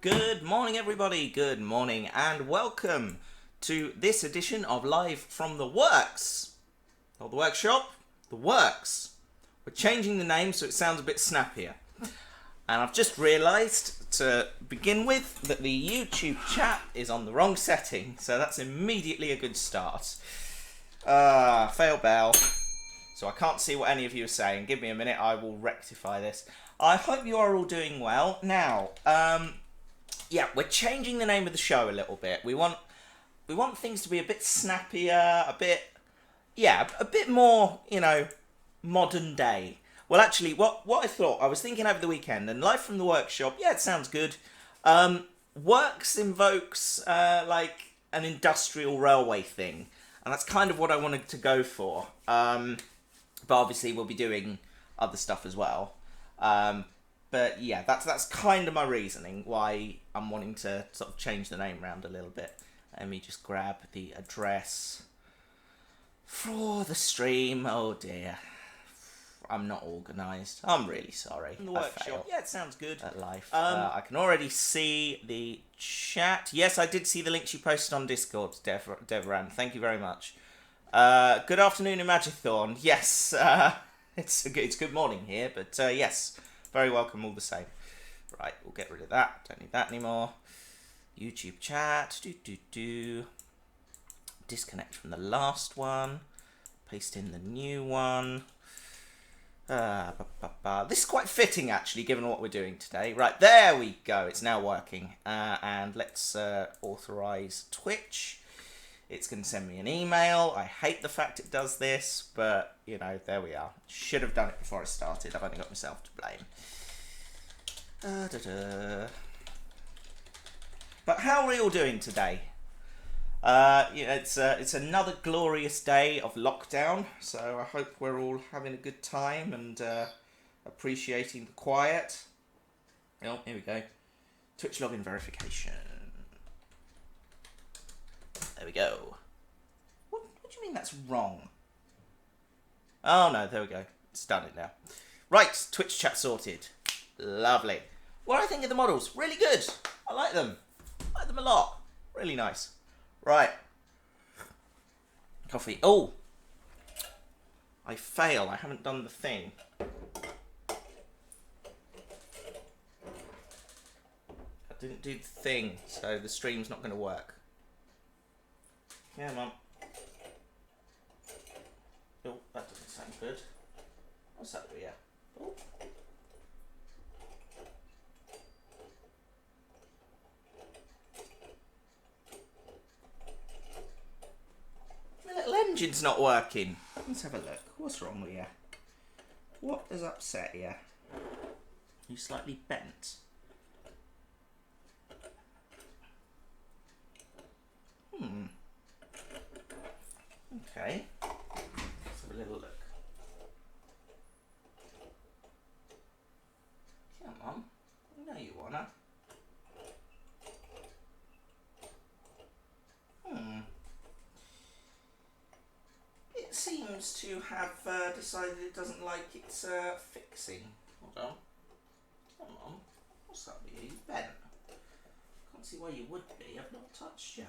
Good morning, everybody. Good morning, and welcome to this edition of Live from the Works. Not the workshop, the Works. We're changing the name so it sounds a bit snappier. And I've just realised, to begin with, that the YouTube chat is on the wrong setting, so that's immediately a good start. Fail bell. So I can't see what any of you are saying. Give me a minute, I will rectify this. I hope you are all doing well. Now, yeah, we're changing the name of the show a little bit. We want things to be a bit snappier, a bit more, modern day. Well, actually, what I thought, I was thinking over the weekend, and Live from the Workshop, yeah, it sounds good. Works invokes, like, an industrial railway thing, and that's kind of what I wanted to go for. But obviously, we'll be doing other stuff as well. But yeah, that's kind of my reasoning why I'm wanting to sort of change the name around a little bit. Let me just grab the address for the stream. Oh dear. I'm not organised. I'm really sorry. In the workshop. Yeah, it sounds good. At life. I can already see the chat. Yes, I did see the links you posted on Discord, Devran. Thank you very much. Good afternoon, Imagithorn. Yes, it's good morning here, but yes, very welcome all the same. Right, we'll get rid of that. Don't need that anymore. YouTube chat. Disconnect from the last one. Paste in the new one. This is quite fitting, actually, given what we're doing today. Right, there we go. It's now working. And let's authorize Twitch. It's going to send me an email. I hate the fact it does this, but, there we are. Should have done it before I started. I've only got myself to blame. But how are we all doing today? It's another glorious day of lockdown, so I hope we're all having a good time and appreciating the quiet. Oh, here we go. Twitch login verification. There we go. What do you mean that's wrong? Oh no, there we go. It's done it now. Right, Twitch chat sorted. Lovely. What do I think of the models? Really good. I like them. I like them a lot. Really nice. Right. Coffee. Oh! I fail. I haven't done the thing. I didn't do the thing, so the stream's not going to work. Yeah, Mum. Oh, that doesn't sound good. What's that here? Oh. My little engine's not working. Let's have a look. What's wrong with you? What has upset you? You slightly bent. Okay. Let's have a little look. Come on. I know you wanna. It seems to have decided it doesn't like its fixing. Hold on. Come on. What's that with you? You bent. Can't see why you would be. I've not touched you.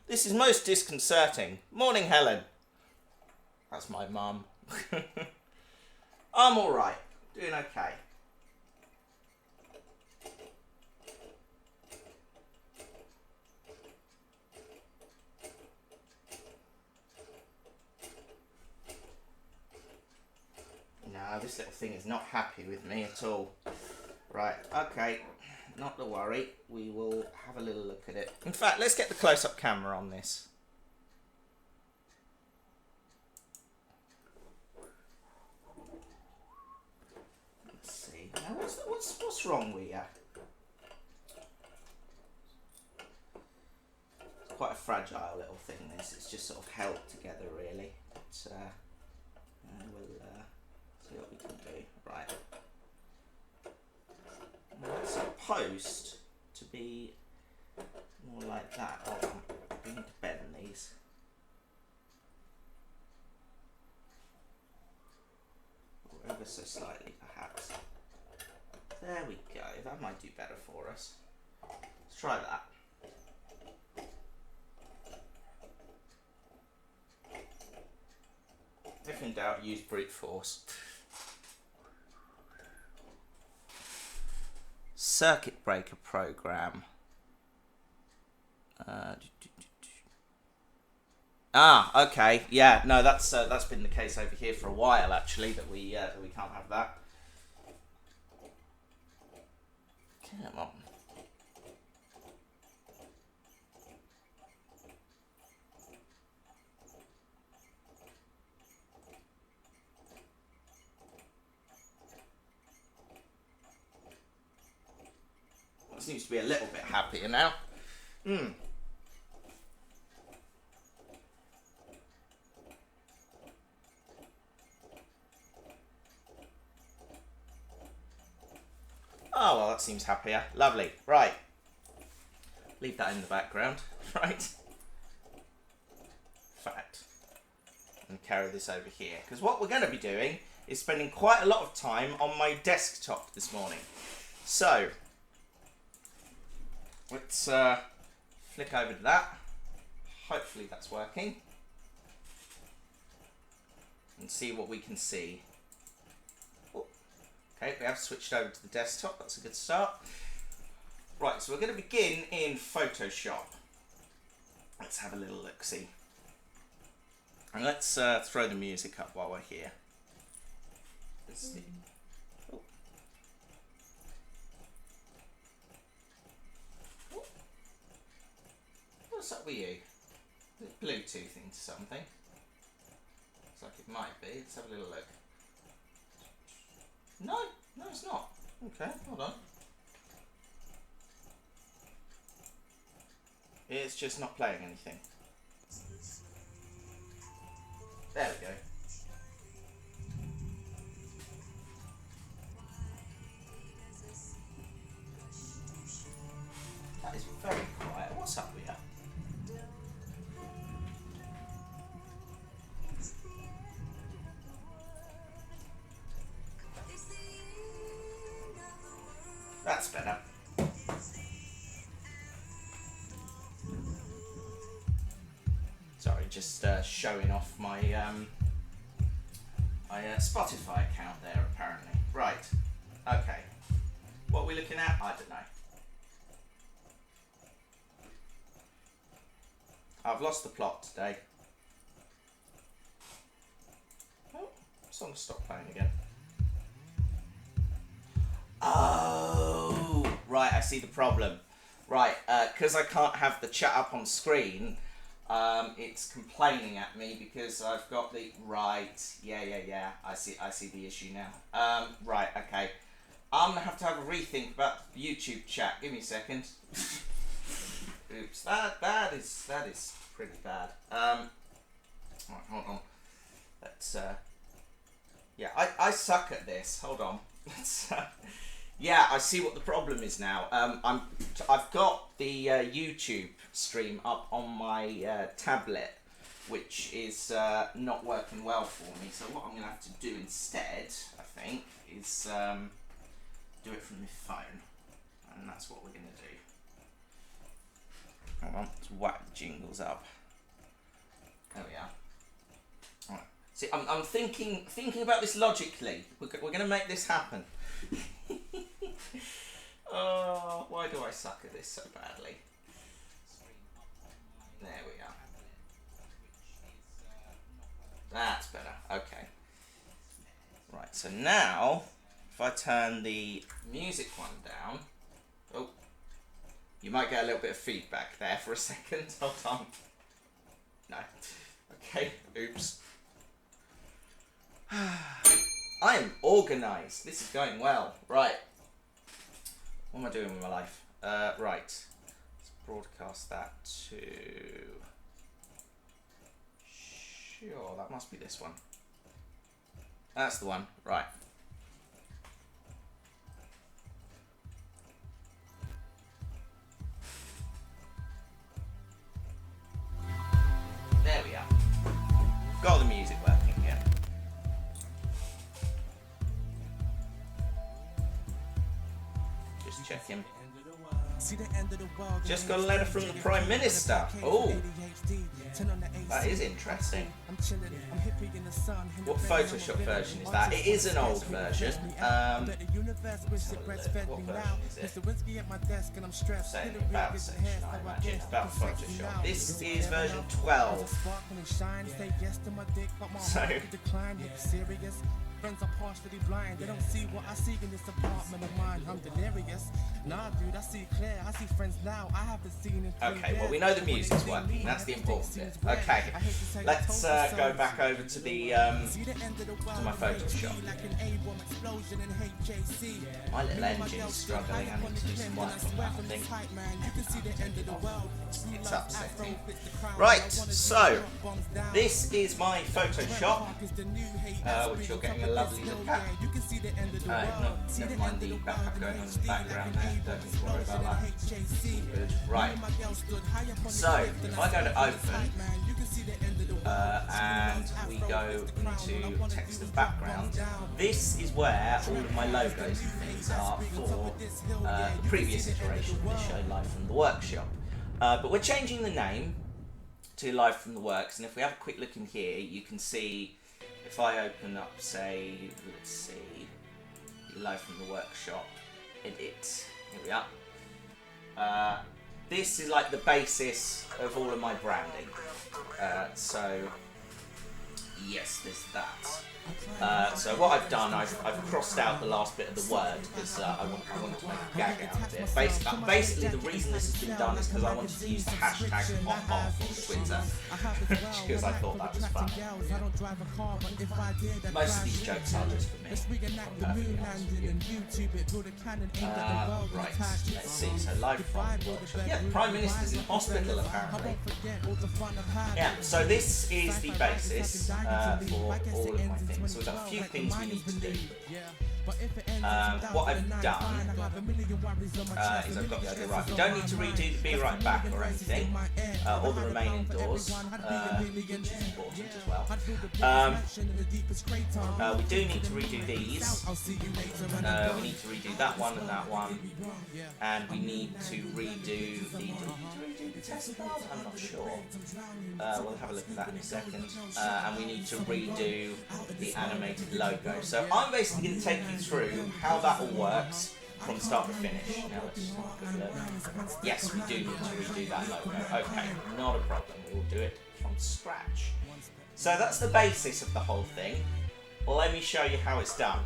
This is most disconcerting. Morning, Helen. That's my mum. I'm alright. Doing okay. No, this little thing is not happy with me at all. Right, okay. Not to worry, we will have a little look at it. In fact, let's get the close-up camera on this. Let's see. Now, what's wrong with you? It's quite a fragile little thing, this. It's just sort of held together, really. But, we'll see what we can do. Right. Now, it's supposed to be more like that. Hold on. We need to bend these. so slightly, perhaps. There we go. That might do better for us. Let's try that. If in doubt, use brute force. Circuit breaker program. Okay. Yeah. No, that's been the case over here for a while, actually. That we can't have that. Come on. It seems to be a little bit happier now. Oh, well, that seems happier. Lovely. Right. Leave that in the background. Right. Fact. And carry this over here. Because what we're going to be doing is spending quite a lot of time on my desktop this morning. So, let's flick over to that. Hopefully that's working. And see what we can see. Okay, we have switched over to the desktop. That's a good start. Right, so we're going to begin in Photoshop. Let's have a little look-see. And let's throw the music up while we're here. Let's see. Oh. Oh. What's up with you? Is it Bluetoothing to something? Looks like it might be. Let's have a little look. No, it's not. Okay, hold on. It's just not playing anything. There we go. That is very quiet. What's up with you? That's better. Sorry, just showing off my Spotify account there, apparently. Right. Okay. What are we looking at? I don't know. I've lost the plot today. Oh, song stopped playing again. Oh, right, I see the problem. Right, because I can't have the chat up on screen, it's complaining at me because I've got the... Right, yeah, I see the issue now. Right, okay. I'm going to have a rethink about the YouTube chat. Give me a second. Oops, that is pretty bad. Right, hold on. Let's, yeah, I suck at this. Hold on. Let's, yeah, I see what the problem is now. I've got the YouTube stream up on my tablet, which is not working well for me. So what I'm going to have to do instead, I think, is do it from my phone. And that's what we're going to do. Hold on, let's whack the jingles up. There we are. Right. See, I'm thinking about this logically. We're going to make this happen. Oh, why do I suck at this so badly? There we are. That's better. Okay. Right, so now, if I turn the music one down... Oh, you might get a little bit of feedback there for a second. Hold on. No. Okay, oops. I am organised. This is going well. Right. What am I doing with my life? Right. Let's broadcast that to... Sure, that must be this one. That's the one. Right. There we are. Got the music working again. him. Just got a letter from the Prime Minister. Oh, that is interesting. What Photoshop version is that? It is an old version. What version is it? Saying about section, I imagine. About Photoshop. This is version 12. So. Friends are partially blind, they don't see what I see in this apartment of mine. I'm delirious. Nah, dude, I see clear. I see friends now I haven't seen in 3 Okay, well, we know the music's working. That's the important bit. Okay, let's go back over to the to my Photoshop. My little engine's struggling. I need to do some work on that, I think. It's upsetting. Right, so this is my Photoshop, which you're getting a lovely look at. Never mind the backup going on in the background there. Don't worry about that. Good. Right. So if I go to open and we go into text and background, this is where all of my logos and things are for the previous iteration of the show, Live from the Workshop. But we're changing the name to Live from the Works, and if we have a quick look in here, you can see. If I open up, say, let's see, Live from the Workshop, edit, here we are. This is like the basis of all of my branding. So, yes, there's that. So what I've done, I've crossed out the last bit of the word because I wanted to make a gag out of it. Basically, the reason this has been done is because I wanted to use the hashtag #off on Twitter because I thought that was fun. Most of these jokes are just for me. Right, let's see. So Live from the Workshop. Yeah, the Prime Minister's in hospital apparently. Yeah, so this is the basis for all of my things. So we've got a few things we need to do. What I've done is I've got the idea right. We don't need to redo the Be Right Back or anything, or the Remain Indoors, which is important as well. We do need to redo these. We need to redo that one and we need to redo the test card? I'm not sure. We'll have a look at that in a second. And we need to redo the animated logo. So I'm basically going to take you through how that all works from start to finish. Now let's just have a quick look. Yes, we do need to redo that logo. Okay, not a problem. We will do it from scratch. So that's the basis of the whole thing. Let me show you how it's done.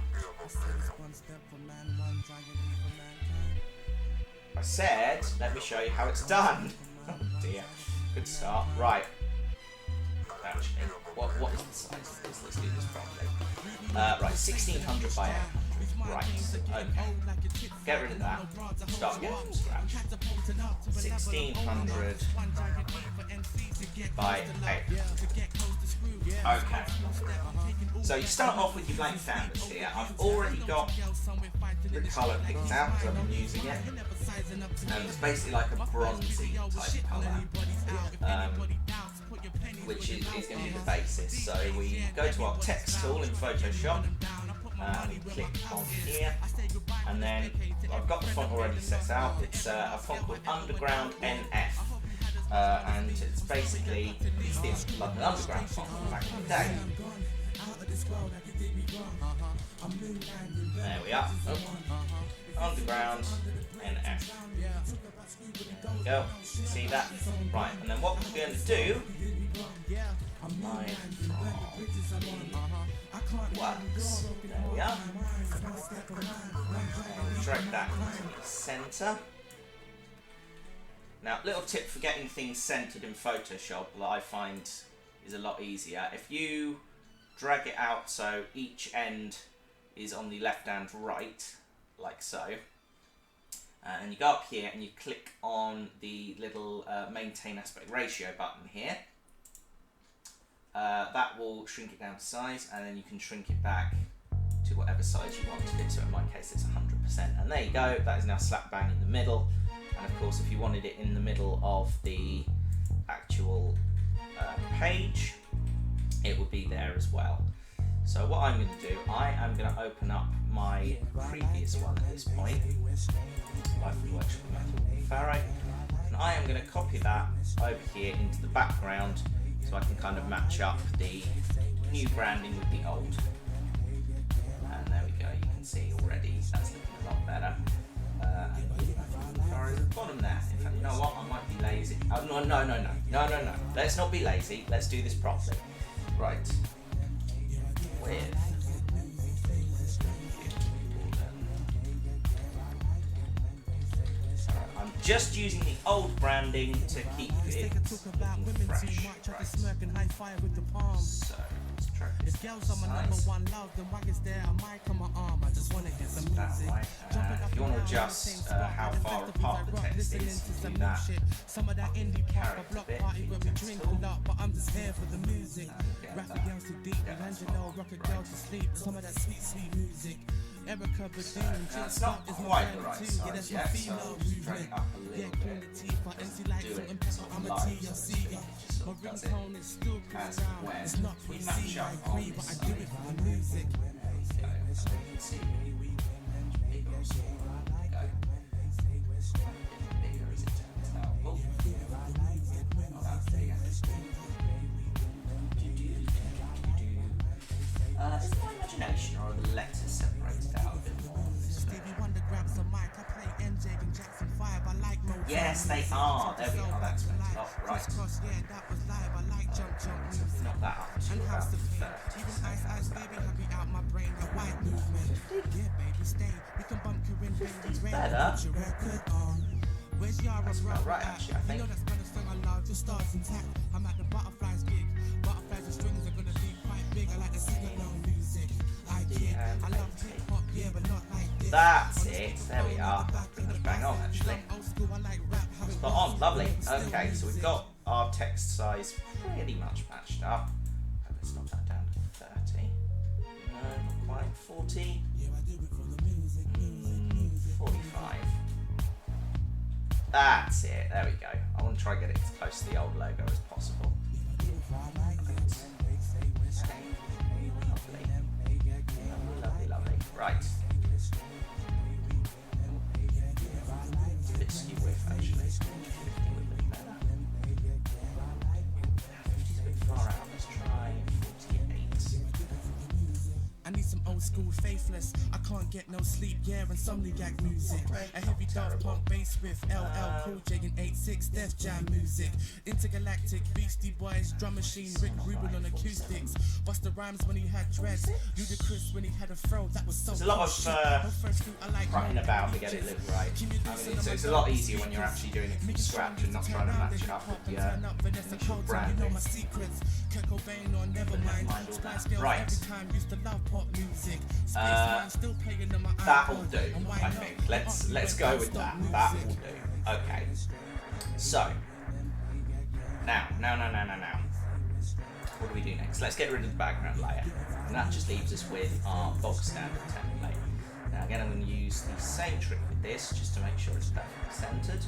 I said, let me show you how it's done. Oh dear. Good start. Right. Actually, what is the size of this? Let's do this properly. Right, 1600 by 800. Right, okay. Get rid of that. Start again from scratch. 1600 by 800. Okay. So you start off with your blank canvas here. I've already got the colour picked out because I've been using it. And it's basically like a bronzy type colour. Which is going to be the basis. So we go to our text tool in Photoshop, we click on here, and then I've got the font already set out. It's a font called Underground NF, and it's basically the London Underground font from back in the day. There we are. Oh. Underground NF. There we go. See that? Right, and then what we're going to do, Live from Works. There we are. And drag that into the centre. Now, little tip for getting things centred in Photoshop that I find is a lot easier. If you drag it out so each end is on the left and right, like so, and you go up here and you click on the little maintain aspect ratio button here. That will shrink it down to size, and then you can shrink it back to whatever size you wanted it. So in my case it's 100%, and there you go, that is now slap bang in the middle. And of course if you wanted it in the middle of the actual page, it would be there as well. So what I'm going to do, I am going to open up my previous one at this point, Life from the Workshop with Alden-Farrow, and I am going to copy that over here into the background so I can kind of match up the new branding with the old. And there we go, you can see already that's looking a lot better. Alden-Farrow at the bottom there. In fact, you know what, I might be lazy. Oh, no. Let's not be lazy, let's do this properly. Right. With I'm just using the old branding to keep it looking fresh. Right. So let's try this. If you want to adjust how far apart the text is, do that. Some of that indie pop, a block party where we drink a lot, but I'm just here for the music. Rapping girls too deep, Angelo, rock a girl to sleep. Some of that sweet music. Erica, it's not quite the right size yet, so I'll just turn it up a little bit. Do it sort of live, so it just sort of does it as when we match up on this side. There we go, so you can see bigger as well. There we go. Bigger as it turns out. Oh, not that big. Is it my imagination or are the letters separated out a bit more on this version? Yes, they are. There we are. That's meant to not right. Not that up to about 30. It's better. That's about right, actually, I think. That's it. There we are. Pretty much bang on, actually. Spot on. Lovely. Okay, so we've got our text size pretty much matched up. Let's knock that down to 30. No, not quite. 40. 45. That's it. There we go. I want to try and get it as close to the old logo as possible. Lovely. Right. It's a bit skew width actually. 50 would look better. 50's a bit far out. Let's try 48. I need some old school faithless. I can't get no sleep, yeah, and some gag music. A heavy Daft Punk bass with LL Cool J and 8-6 Def Jam music. Intergalactic Beastie Boys, drum machine, Rick Rubin on acoustics. Busta Rhymes when he had dreads, Ludacris when he had a fro. That was so. There's a lot of writing about to get it look right. I mean, it's a lot easier when you're actually doing it from scratch and not trying to match it up with your initial branding. Right. That'll do, I think. Let's go with that. That will do. Okay. So now. What do we do next? Let's get rid of the background layer. And that just leaves us with our bog standard template. Now again, I'm going to use the same trick with this just to make sure it's perfectly centered.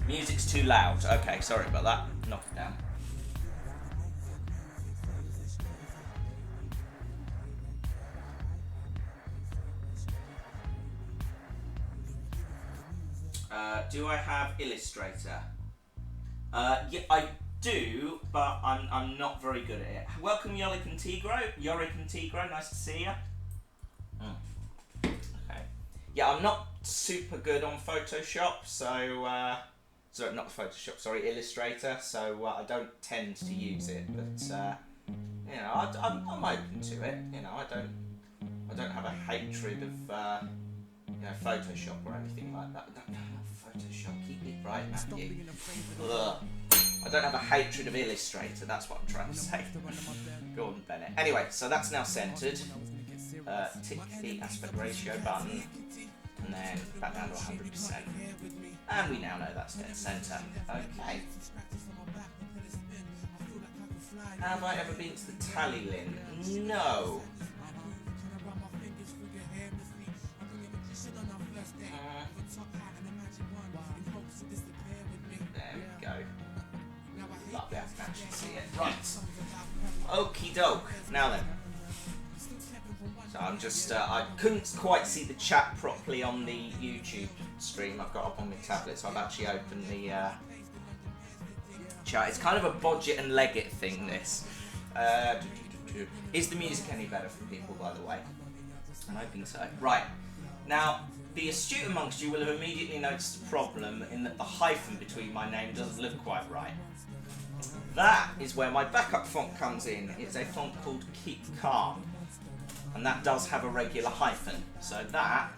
Music's too loud. Okay, sorry about that. Knock it down. Do I have Illustrator? Yeah, I do, but I'm not very good at it. Welcome, Yorick and Tigro. Nice to see you. Okay. Yeah, I'm not super good on Photoshop, so sorry, not Photoshop. Sorry, Illustrator. So I don't tend to use it, but you know, I'm open to it. You know, I don't have a hatred of you know, Photoshop or anything like that. Photoshop, keep it right, Matthew. Ugh. I don't have a hatred of Illustrator, that's what I'm trying to say. Gordon Bennett. Anyway, so that's now centered. Tick the aspect ratio button, and then back down to 100%. And we now know that's dead center. Okay. Have I ever been to the Tally Lin? No. There we go. actually see it. Right. Okie doke. Now then. So I'm just, I couldn't quite see the chat properly on the YouTube stream I've got up on my tablet, so I've actually opened the chat. It's kind of a bodge it and leg it thing, this. Is the music any better for people, by the way? I'm hoping so. Right. Now, the astute amongst you will have immediately noticed a problem in that the hyphen between my name doesn't look quite right. That is where my backup font comes in. It's a font called Keep Calm. And that does have a regular hyphen. So that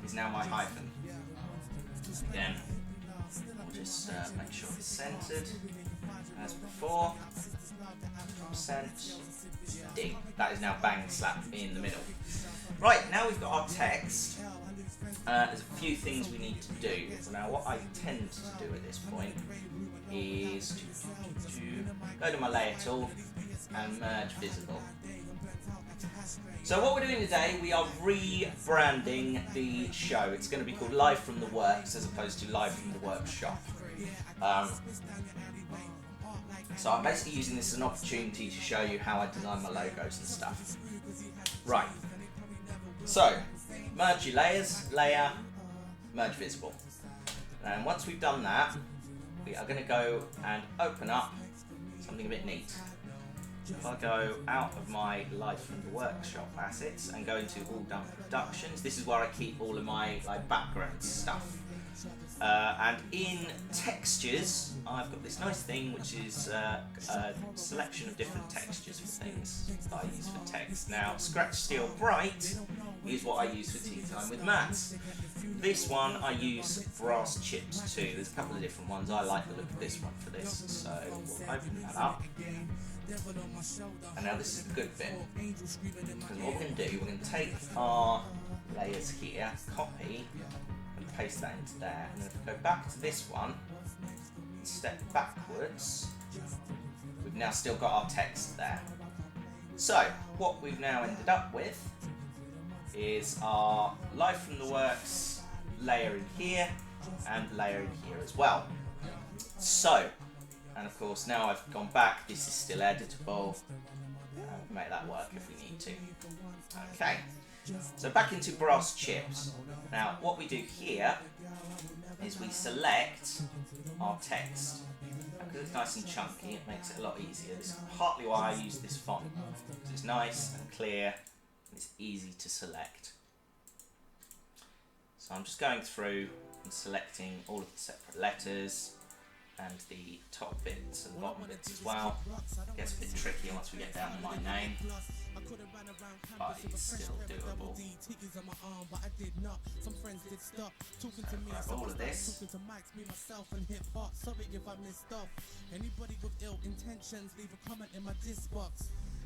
is now my hyphen. Again, I'll just make sure it's centered as before. Ding. That is now bang slap in the middle. Right, now we've got our text. There's a few things we need to do. Now, what I tend to do at this point is to go to my layer tool and merge visible. So what we're doing today, we are rebranding the show. It's going to be called Live from the Works as opposed to Live from the Workshop. So I'm basically using this as an opportunity to show you how I design my logos and stuff. Right. So, merge your layers, layer, merge visible. And once we've done that, we are going to go and open up something a bit neat. If I go out of my Live from the Workshop assets and go into All Done Productions, this is where I keep all of my background stuff. And in textures, I've got this nice thing which is a selection of different textures for things that I use for text. Now, Scratch Steel Bright is what I use for tea time with Matt. This one I use brass chips too. There's a couple of different ones. I like the look of this one for this, so we'll open that up. And now this is the good bit, because what we're going to do, we're going to take our layers here, copy, and paste that into there. And then if we go back to this one, and step backwards, we've now still got our text there. So, what we've now ended up with is our Live from the Works layer in here, and layer in here as well. So, and of course, now I've gone back, this is still editable. We'll make that work if we need to. Okay, so back into brass chips. Now, what we do here is we select our text. Because it's nice and chunky, it makes it a lot easier. This is partly why I use this font. Because it's nice and clear, and it's easy to select. So I'm just going through and selecting all of the separate letters, and the top bits and the bottom bits as well. It gets a bit tricky once we get down to my name, but it's still doable. So grab all of this.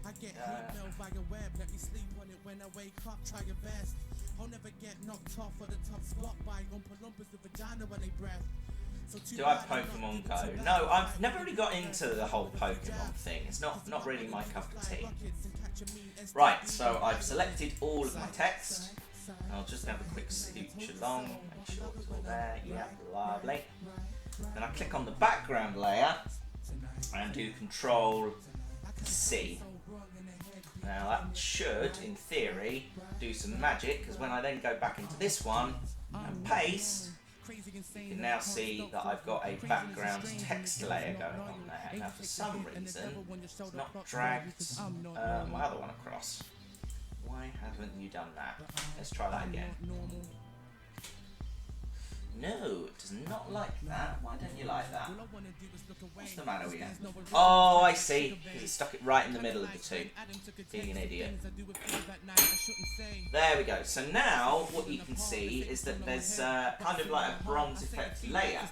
I get hate mail via web, let me sleep on it when I wake up, try your best. I'll never get knocked off for the top spot by Oompa Loompas with vagina when they breath. Do I have Pokemon Go? No, I've never really got into the whole Pokemon thing. It's not really my cup of tea. Right, so I've selected all of my text. I'll just have a quick scooch along, make sure it's all there. Yeah, lovely. Then I click on the background layer and do Control C. Now that should, in theory, do some magic, because when I then go back into this one and paste, you can now see that I've got a background text layer going on there. Now for some reason, it's not dragged my other one across. Why haven't you done that? Let's try that again. No, it does not like that. Why don't you like that? What's the matter with you? Oh, I see. Because it stuck it right in the middle of the two. Being an idiot. There we go. So now, what you can see is that there's kind of like a bronze effect layer.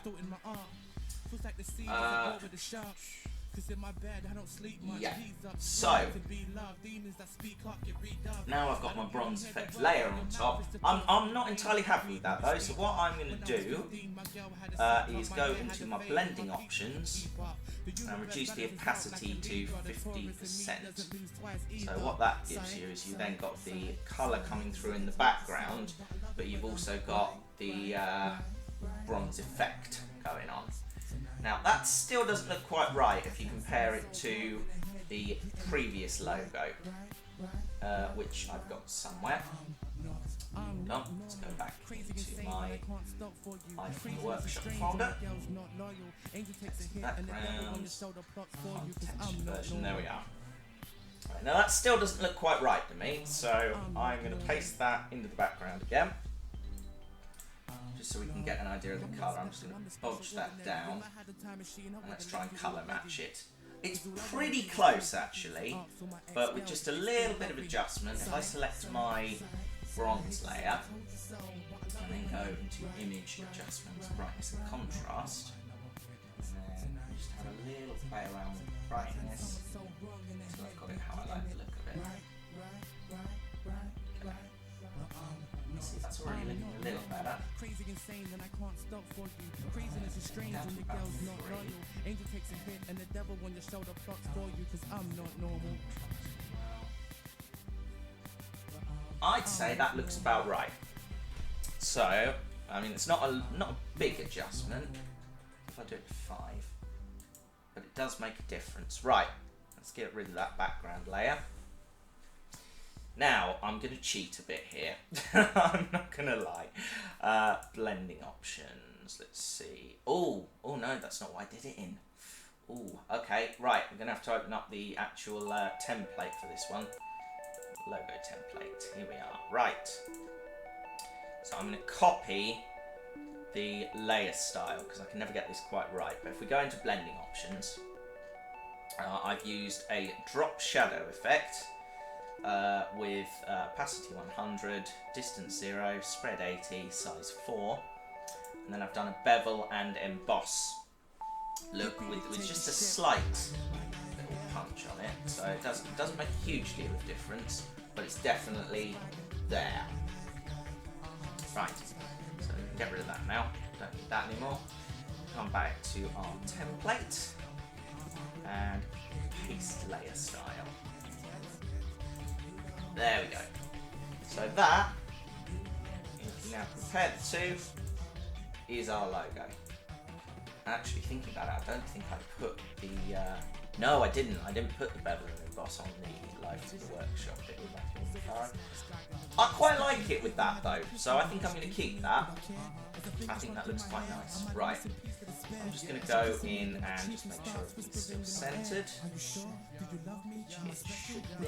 Yeah, so now I've got my bronze effect layer on top. I'm not entirely happy with that though, so what I'm going to do is go into my blending options and reduce the opacity to 50%. So what that gives you is you then got the colour coming through in the background, but you've also got the bronze effect going on. Now that still doesn't look quite right if you compare it to the previous logo, which I've got somewhere. Let's go back into my Live from the Workshop folder. Backgrounds, content version, there we are. Right, now that still doesn't look quite right to me, so I'm going to paste that into the background again. Just so we can get an idea of the colour. I'm just going to bodge that down, and let's try and colour match it. It's pretty close actually, but with just a little bit of adjustment. If I select my bronze layer, and then go into image adjustments, brightness and contrast, and then just have a little play around with brightness, so I've got it how I like the look of it. See, that's already looking a little better. Crazy insane and I can't stop for you. Craziness is strange when the girl's not loyal. Angel takes a hit and the devil on your shoulder plots for you, cause I'm not normal. I'd say that looks about right. So, I mean, it's not a big adjustment. If I do it to 5, but it does make a difference. Right, let's get rid of that background layer. Now, I'm going to cheat a bit here. I'm not going to lie. Blending options. Let's see. Oh no, that's not what I did it in. Oh, okay. Right, we're going to have to open up the actual template for this one. Logo template. Here we are. Right. So I'm going to copy the layer style because I can never get this quite right. But if we go into blending options, I've used a drop shadow effect. With opacity 100, distance 0, spread 80, size 4, and then I've done a bevel and emboss look with just a slight little punch on it, so it doesn't make a huge deal of difference, but it's definitely there. Right, so we can get rid of that now, don't need that anymore. Come back to our template and paste layer style. There we go. So that, if you now compare the two, is our logo. Actually, thinking about it, I don't think I put the... no, I didn't. I didn't put the bevel and emboss on the Live from the Workshop bit with Alden-Farrow. I quite like it with that though, so I think I'm going to keep that. I think that looks quite nice. Right, I'm just going to go in and just make sure everything's still centered. It should be.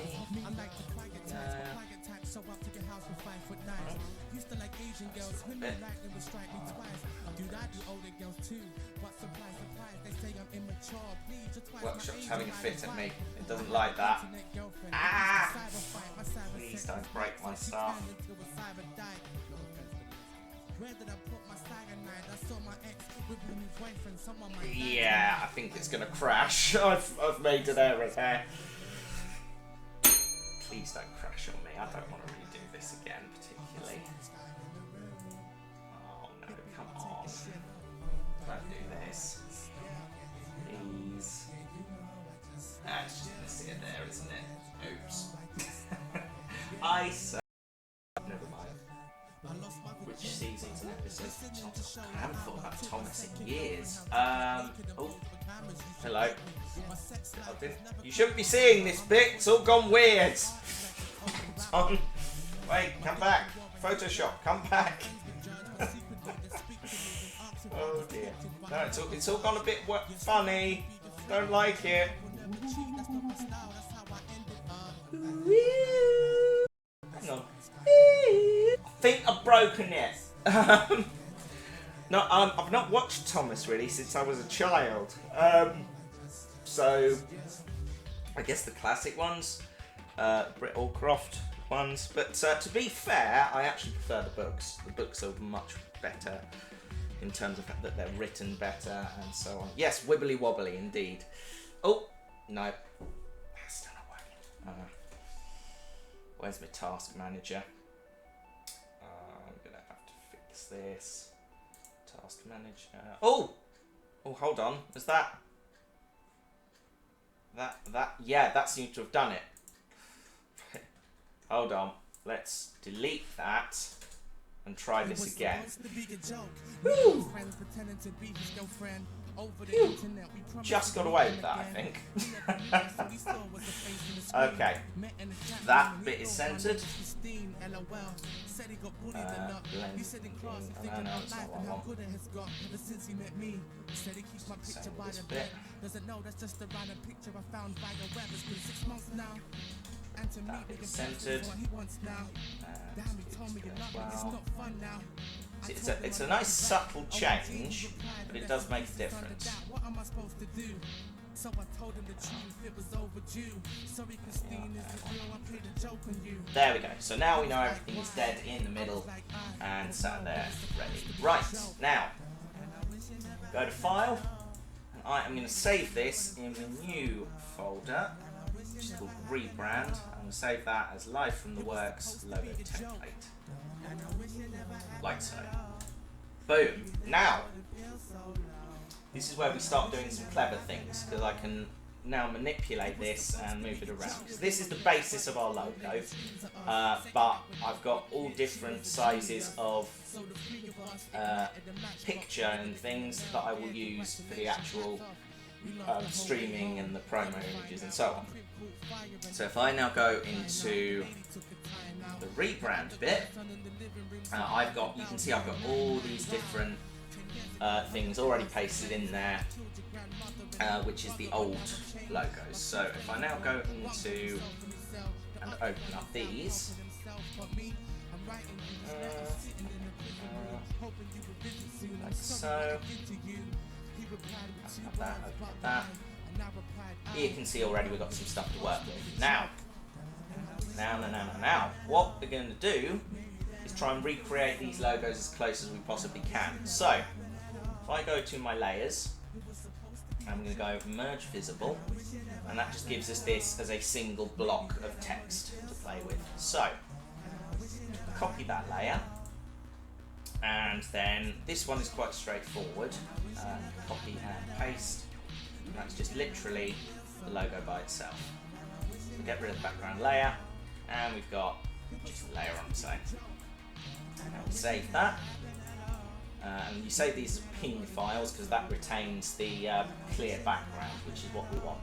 Workshop's having a fit at me. It doesn't like that. Ah! Please don't break my stuff. Yeah, I think it's gonna crash. I've made an error there. Please don't crash on me. I don't want to redo this again, particularly. Oh no, come on. Don't do this. Please. It's just gonna sit there, isn't it? Oops. I say. Never mind. Which season's an episode? I haven't thought about Thomas in years. Oh, hello. You shouldn't be seeing this bit. It's all gone weird. Tom, wait, come back. Photoshop, come back. Oh dear. No, it's all gone a bit funny. Don't like it. Hang on. I think I've broken it. No, I've not watched Thomas really since I was a child. So I guess the classic ones, Britt Allcroft ones. But to be fair, I actually prefer the books. The books are much better in terms of that they're written better and so on. Yes, wibbly wobbly indeed. Oh no, that's still not working. Where's my task manager? I'm gonna have to fix this. Task manager. Oh, hold on. Was that? Yeah, that seems to have done it. Hold on. Let's delete that and try this again. Woo! Phew. Just got away with that, I think. Okay, that bit is centered. Blending. Oh, no, it's not what I want. Same with this bit. That bit is centered. It's a nice subtle change, but it does make a difference. So I told him the truth, it was overdue. Sorry, Christine, is this real? I played a joke on you. There we go. So now we know everything is dead in the middle and sat there ready. Right, now go to File, and I am going to save this in the new folder, which is called Rebrand. I'm going to save that as Live from the Works logo template, like so. Boom. Now, this is where we start doing some clever things, because I can now manipulate this and move it around. Because this is the basis of our logo, but I've got all different sizes of picture and things that I will use for the actual streaming and the promo images and so on. So if I now go into the rebrand bit, you can see I've got all these different things already pasted in there, which is the old logos. So if I now go into and open up these, like so, open up that. Here you can see already we've got some stuff to work with. Now, what we're going to do is try and recreate these logos as close as we possibly can. So, if I go to my layers, I'm going to go merge visible, and that just gives us this as a single block of text to play with. So, copy that layer, and then this one is quite straightforward. Copy and paste, and that's just literally the logo by itself. We get rid of the background layer, and we've got just the layer on its own. Now we save that. And you save these as ping files because that retains the clear background, which is what we want.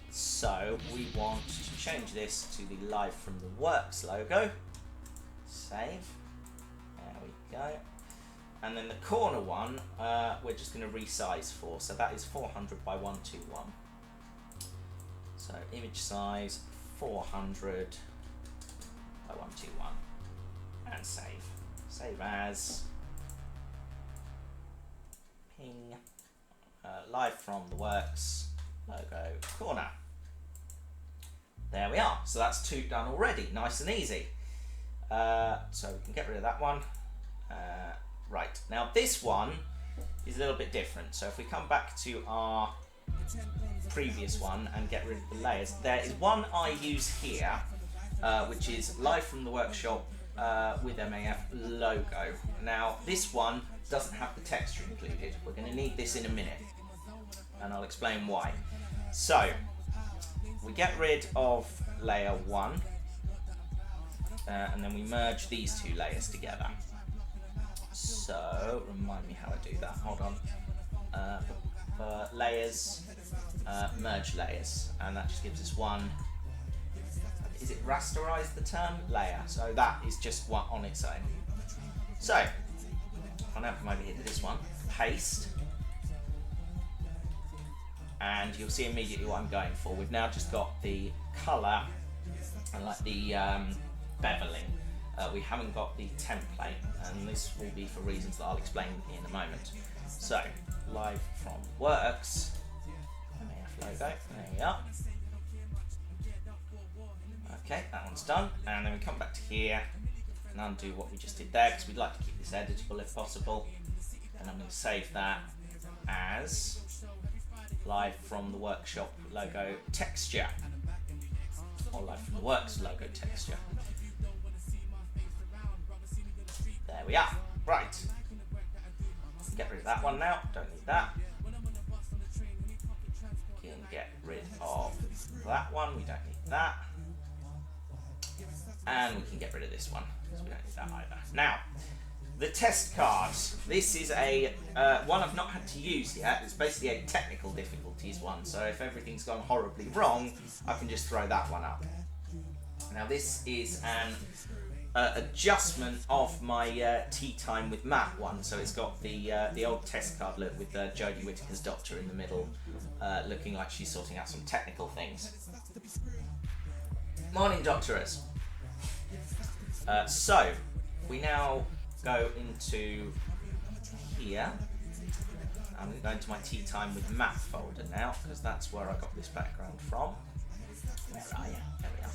So we want to change this to the Live from the Works logo. Save. There we go. And then the corner one, we're just going to resize for. So that is 400 by 121. So image size 400 by 121. And save. Save as ping Live from the Works logo corner. There we are. So that's two done already. Nice and easy. So we can get rid of that one. Right, now this one is a little bit different. So if we come back to our previous one and get rid of the layers, there is one I use here, which is Live from the Workshop with MAF logo. Now this one doesn't have the texture included. We're going to need this in a minute, and I'll explain why. So we get rid of layer 1, and then we merge these two layers together. So remind me how I do that. Hold on. Layers, merge layers, and that just gives us one. Is it rasterize the term? Layer. So that is just one on its own. So I'll now come over here to this one, paste, and you'll see immediately what I'm going for. We've now just got the colour and like the beveling. We haven't got the template, and this will be for reasons that I'll explain in a moment. So, Live from Works, MAF logo, there we are. Okay, that one's done, and then we come back to here and undo what we just did there, because we'd like to keep this editable if possible. And I'm going to save that as Live from the Workshop logo texture, or Live from the Works logo texture. There we are. Right. Get rid of that one now. Don't need that. We can get rid of that one. We don't need that. And we can get rid of this one, because we don't need that either. Now, the test card. This is a one I've not had to use yet. It's basically a technical difficulties one, so if everything's gone horribly wrong, I can just throw that one up. Now this is an adjustment of my tea time with Matt one, so it's got the old test card look with Jodie Whittaker's doctor in the middle, looking like she's sorting out some technical things. Morning, doctorers. So we now go into here. I'm going to go into my tea time with Matt folder now, because that's where I got this background from. Where are you? There we are.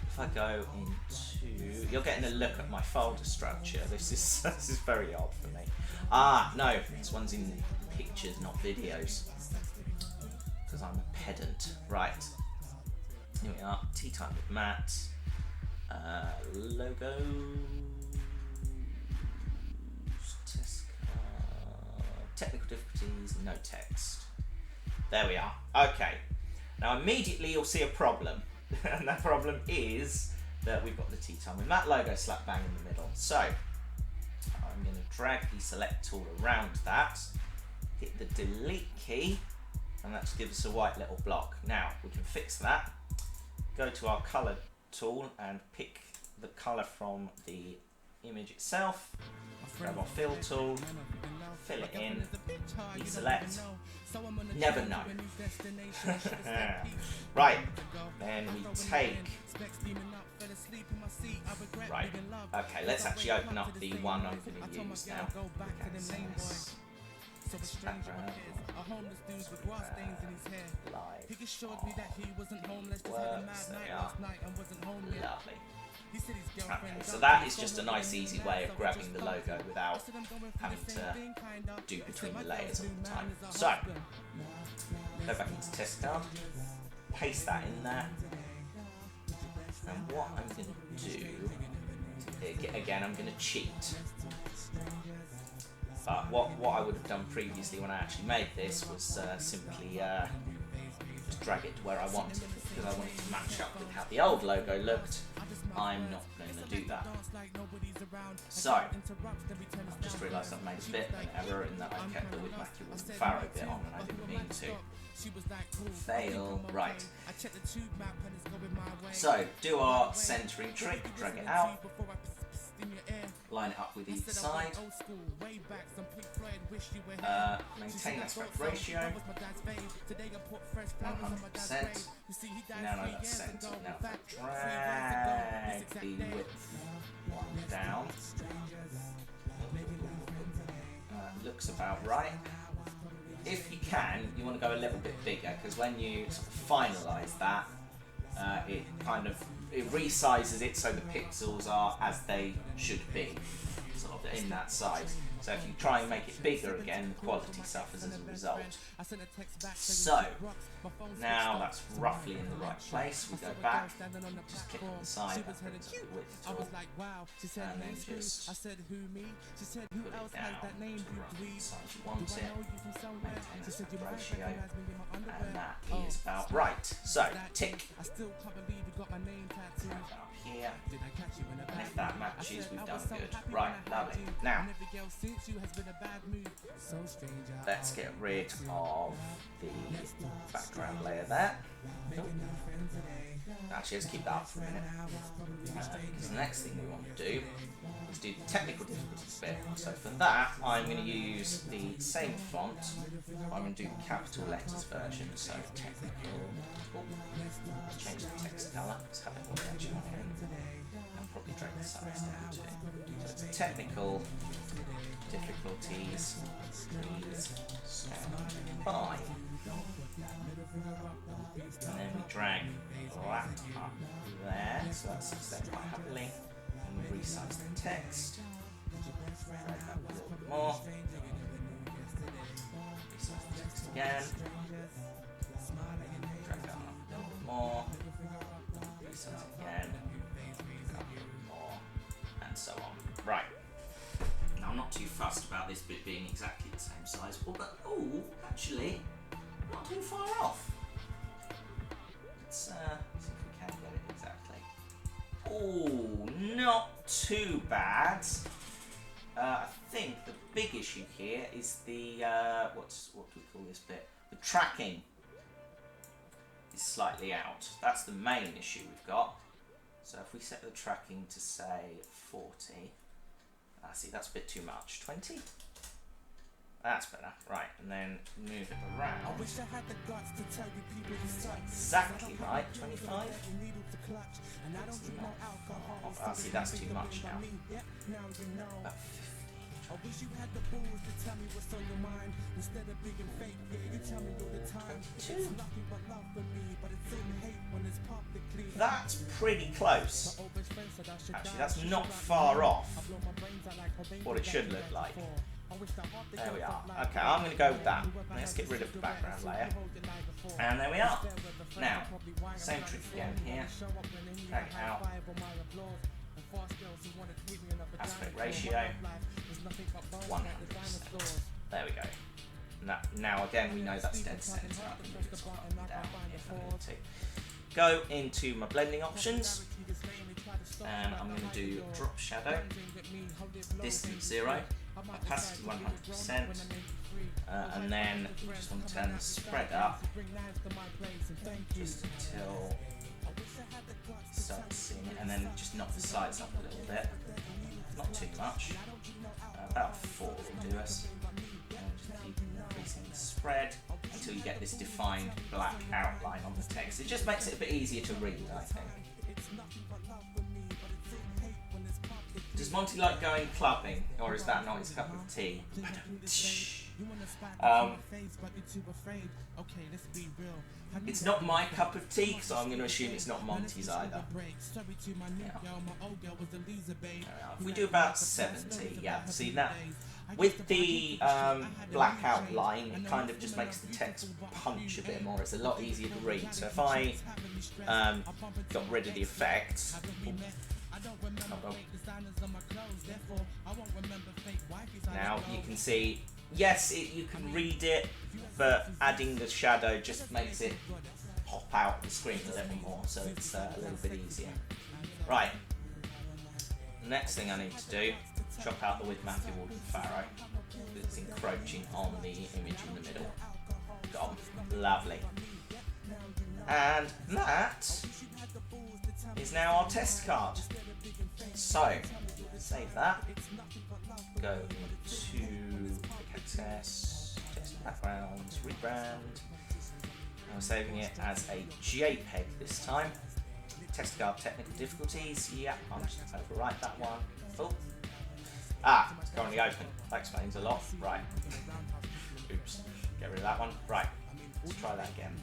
If I go into, you're getting a look at my folder structure. This is very odd for me. Ah, no, this one's in pictures, not videos, because I'm a pedant. Right. Here we are. Tea time with Matt. Logo. Test card. Technical difficulties. No text. There we are. Okay. Now immediately you'll see a problem. And that problem is that we've got the Tea Time with Matt logo slap bang in the middle. So I'm going to drag the select tool around that, hit the delete key, and that just gives us a white little block. Now we can fix that. Go to our color tool and pick the color from the image itself. Grab our fill tool, fill it in, deselect. Never know. Right, then we take. Right, okay, let's actually open up the one I'm going to use now. Background. Live. Works. There we are. Lovely. Okay, so that is just a nice easy way of grabbing the logo without having to do between the layers all the time. So, go back into test card, paste that in there, and what I'm going to do, again I'm going to cheat, but what I would have done previously when I actually made this was simply just drag it to where I wanted, because I wanted to match up with how the old logo looked. I'm not going to do that. So, I've just realised I've made a bit of an error in that I kept the with Alden-Farrow bit on and I didn't mean to. Fail. Right. So, do our centering trick, drag it out, line it up with each side, maintain aspect ratio, 100%. You now know that's centered. Now if I drag the width one down, looks about right. If you can, you want to go a little bit bigger, because when you sort of finalise that, it resizes it so the pixels are as they should be, sort of in that size. So if you try and make it bigger again, the quality suffers as a result. So, now that's roughly in the right place. We go back, just click on the side, that brings up the width tool, and then just put it down to roughly the size you want it, maintain aspect ratio, and that is about right. So, tick, drag that up here, and if that matches, we've done good. Right, lovely. Now, let's get rid of the background layer there. Actually, let's keep that up for a minute. Because the next thing we want to do is do the technical difficulties bit. So for that, I'm going to use the same font. I'm going to do the capital letters version. So technical. Let's change the text colour. Let's have it all actually on here. And probably drag the size down too. So it's technical difficulties. Please stand by. And then we drag that up there, so that's set quite happily. And we resize the text. Drag that up a little bit more. Resize the text again. Drag that up a little bit more. Resize it again. Drag that up a little bit more. And so on. Right. Now I'm not too fussed about this bit being exactly the same size, but actually, not too far off. Let's see if we can get it exactly. Oh, not too bad. I think the big issue here is the what do we call this bit? The tracking is slightly out. That's the main issue we've got. So if we set the tracking to say 40, see that's a bit too much. 20. That's better, right? And then move it around. Exactly right. 25. See that's too much now. About 50. I wish you had the balls to tell me what's on your mind instead of being fake. Yeah, you tell me all the time. It's nothing but love for me, but it's in hate when it's publicly. That's pretty close. Actually, that's not far off what it should look like. There we are. Okay, I'm going to go with that. Let's get rid of the background layer. And there we are. Now, same trick again here. Drag it out. Aspect ratio 100%. There we go. Now again we know that's dead center. I can move this one up and down if I need to. Go into my blending options and I'm going to do drop shadow, distance 0, opacity 100%, and then we just want to turn the spread up just until start seeing it, and then just knock the sides up a little bit, not too much, about 4 will do us, and just keep increasing the spread until you get this defined black outline on the text. It just makes it a bit easier to read, I think. Does Monty like going clubbing, or is that not his cup of tea? It's not my cup of tea, so I'm going to assume it's not Monty's either. Yeah. If we do about 70, yeah. See now, with the black outline, it kind of just makes the text punch a bit more. It's a lot easier to read. So if I got rid of the effects. Now you can see, yes, you can read it, but adding the shadow just makes it pop out the screen a little more, so it's a little bit easier. Right, the next thing I need to do, chop out the with Matthew Alden-Farrow, because it's encroaching on the image in the middle. Gone. Lovely. And that is now our test card. So, save that, go into quick access, test backgrounds, rebrand. I'm saving it as a JPEG this time. Test card technical difficulties, yeah, I'll just overwrite that one. Full. It's currently open. That explains a lot. Right. Oops. Get rid of that one. Right. Let's try that again.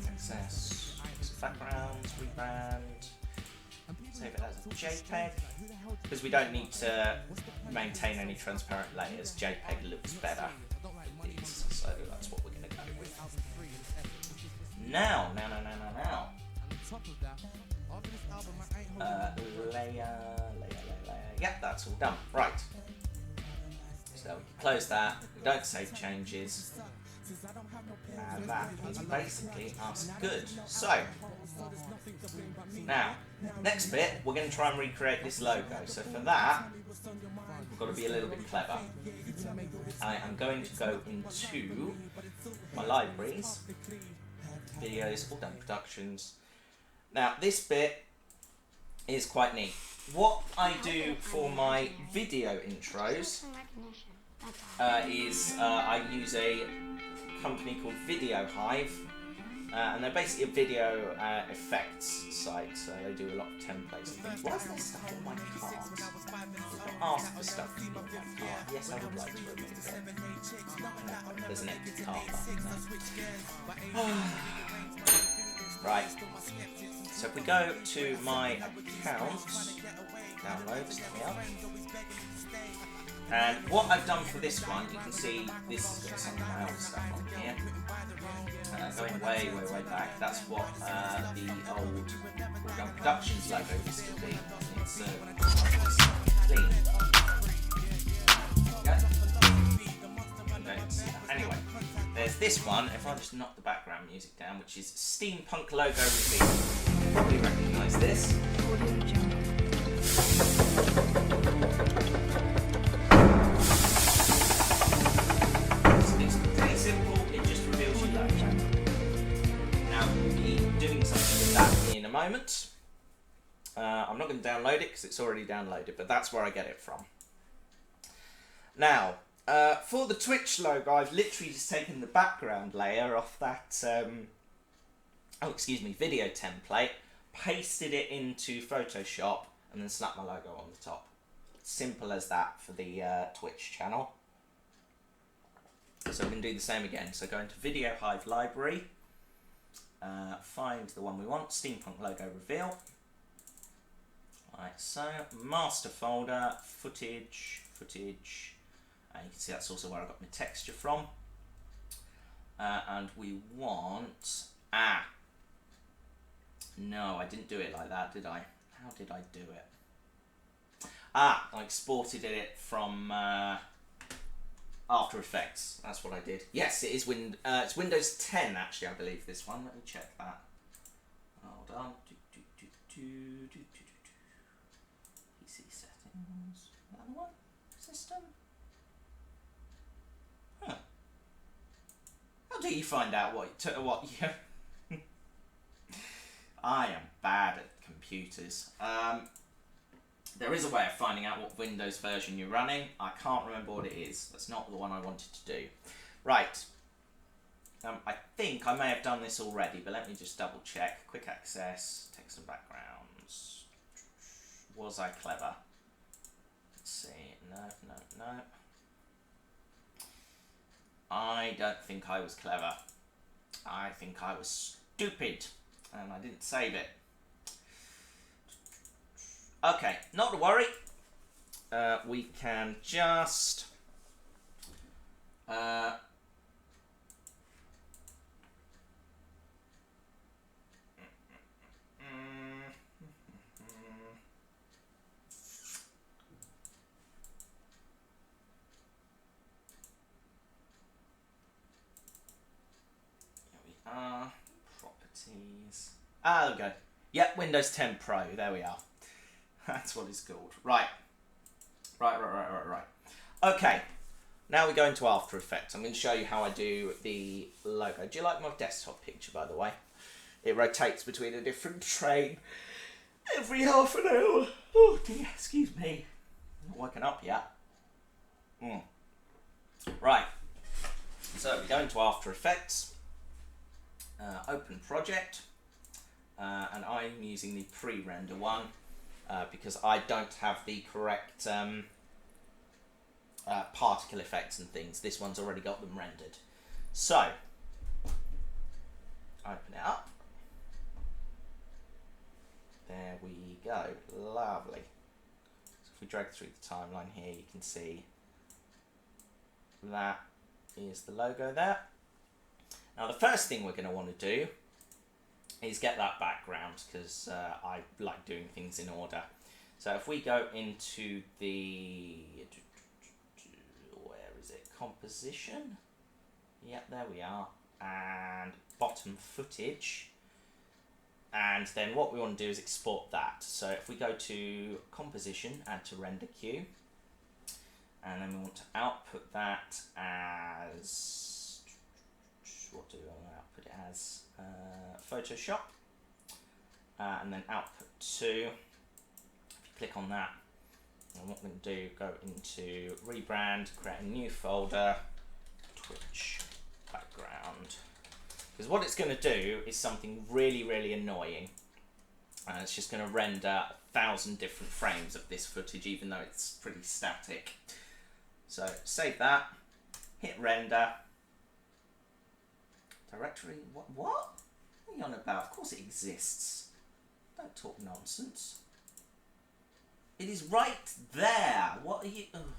Access, backgrounds, rebrand. Save it as a JPEG, because we don't need to maintain any transparent layers. JPEG looks better, so that's what we're going to go with. Now. Layer. Yep, that's all done. Right. So we can close that. We don't save changes. And that is basically us good. So, now, next bit, we're going to try and recreate this logo. So for that, we've got to be a little bit clever. I am going to go into my libraries, videos, all done productions. Now, this bit is quite neat. What I do for my video intros is I use a company called Video Hive, and they're basically a video effects site, so they do a lot of templates and things. Why is there stuff on my card? I've not asked for stuff on my card. Yes, I would like to remove it. There's an empty card button there. Right, so if we go to my accounts, downloads, there we are. And what I've done for this one, you can see this has got some of my old stuff on here. Going way back, that's what the old Productions logo used to be. It's clean. Anyway, there's this one, if I just knock the background music down, which is Steampunk Logo Reveal. You probably recognise this. moment. I'm not going to download it because it's already downloaded, but that's where I get it from. Now, for the Twitch logo, I've literally just taken the background layer off that, video template, pasted it into Photoshop, and then slapped my logo on the top. Simple as that for the Twitch channel. So we can do the same again. So go into Video Hive Library, find the one we want, Steampunk Logo Reveal. Right, so master folder, footage. You can see that's also where I got my texture from. And we want, no, I didn't do it like that, did I? How did I do it? I exported it from After Effects. That's what I did. Yes, it is it's Windows 10 actually, I believe, this one. Let me check that. Hold on. PC settings. Is that the one? System? Huh. How do you find out what you... I am bad at computers. There is a way of finding out what Windows version you're running. I can't remember what it is. That's not the one I wanted to do. Right. I think I may have done this already, but let me just double check. Quick access, text and backgrounds. Was I clever? Let's see. No. I don't think I was clever. I think I was stupid, and I didn't save it. Okay, not to worry. We can just properties. There we go. Yep, Windows 10 Pro. There we are. That's what it's called. Right. Okay. Now we go into After Effects. I'm going to show you how I do the logo. Do you like my desktop picture, by the way? It rotates between a different frame every half an hour. Oh dear, excuse me. I'm not woken up yet. Right. So we go into After Effects. Open project. And I'm using the pre-render one. Because I don't have the correct particle effects and things. This one's already got them rendered. So, open it up. There we go. Lovely. So if we drag through the timeline here, you can see that is the logo there. Now the first thing we're going to want to do is get that background, because I like doing things in order. So if we go into the, where is it, composition? Yep, there we are, and bottom footage. And then what we want to do is export that. So if we go to composition, add to render queue, and then we want to output that as, what do we want to output it as? Photoshop, and then output 2. If you click on that, and what we're going to do, go into rebrand, create a new folder, Twitch background, because what it's going to do is something really annoying, and it's just going to render 1,000 different frames of this footage, even though it's pretty static. So save that, hit render. Directory, what are you on about? Of course it exists. Don't talk nonsense. It is right there. What are you... Ugh.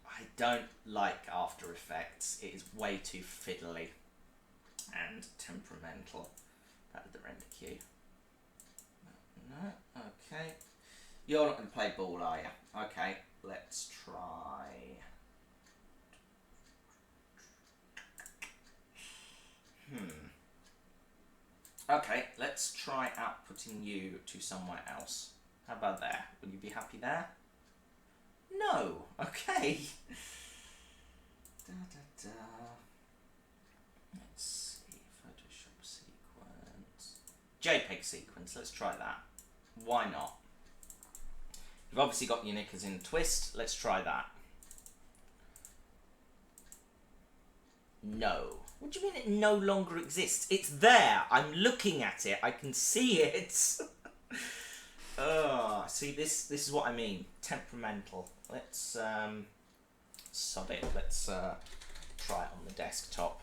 I don't like After Effects. It is way too fiddly and temperamental. That is the render queue. No, okay. You're not going to play ball, are you? Okay, let's try... Okay, let's try outputting you to somewhere else. How about there? Will you be happy there? No. Okay. Let's see. Photoshop C. JPEG sequence. Let's try that. Why not? You've obviously got your knickers in twist. Let's try that. No. What do you mean it no longer exists? It's there. I'm looking at it. I can see it. Oh, see, this is what I mean. Temperamental. Let's sod it. Let's try it on the desktop.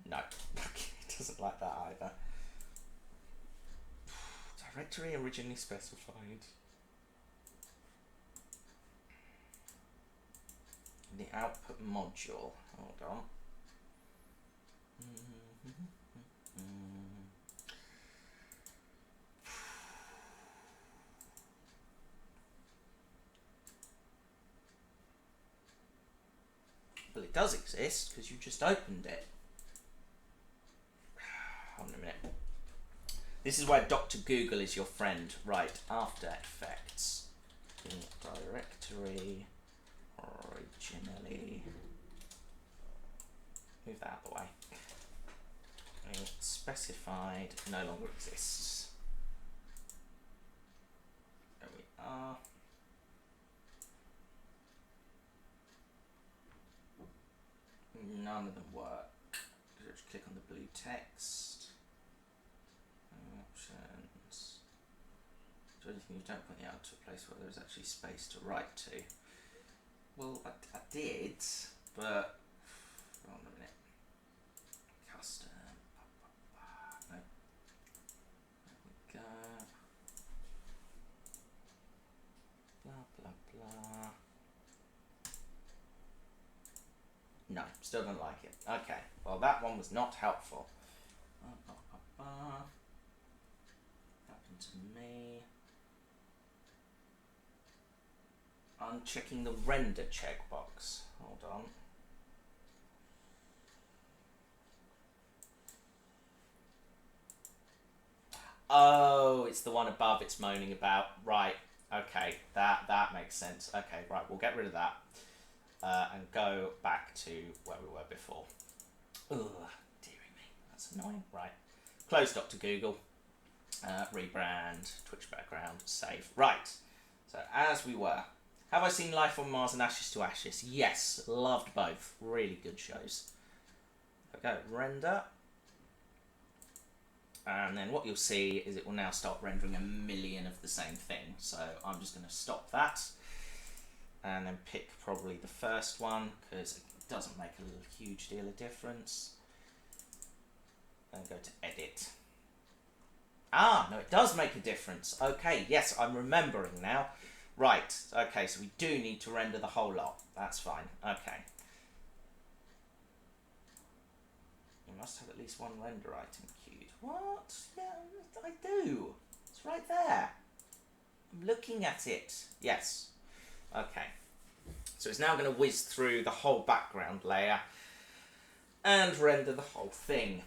No, it doesn't like that either. Directory originally specified. The output module. Hold on. Well, it does exist because you just opened it. Hold on a minute. This is where Dr. Google is your friend. Right, After Effects. Directory originally. Move that out of the way. Specified no longer exists. There we are. None of them work. Just click on the blue text. Options. Do anything you don't point out to a place where there's actually space to write to. Well, I did, but hold on a minute. Custom. No. There we go. Blah blah blah. No, still don't like it. Okay, well that one was not helpful. Happened to me. Unchecking the render checkbox. Hold on. Oh, it's the one above it's moaning about. Right, okay, that makes sense. Okay, right, we'll get rid of that. And go back to where we were before. Ugh, dearie me, that's annoying. Right, close Dr. Google, rebrand, Twitch background, save. Right, so as we were, have I seen Life on Mars and Ashes to Ashes? Yes, loved both. Really good shows. There we go, render. And then what you'll see is it will now start rendering a million of the same thing. So I'm just going to stop that. And then pick probably the first one because it doesn't make a huge deal of difference. And go to edit. Ah, no, it does make a difference. Okay, yes, I'm remembering now. Right, okay, so we do need to render the whole lot. That's fine, okay. You must have at least one render item queued. What? Yeah, I do. It's right there. I'm looking at it. Yes. Okay. So it's now going to whiz through the whole background layer and render the whole thing,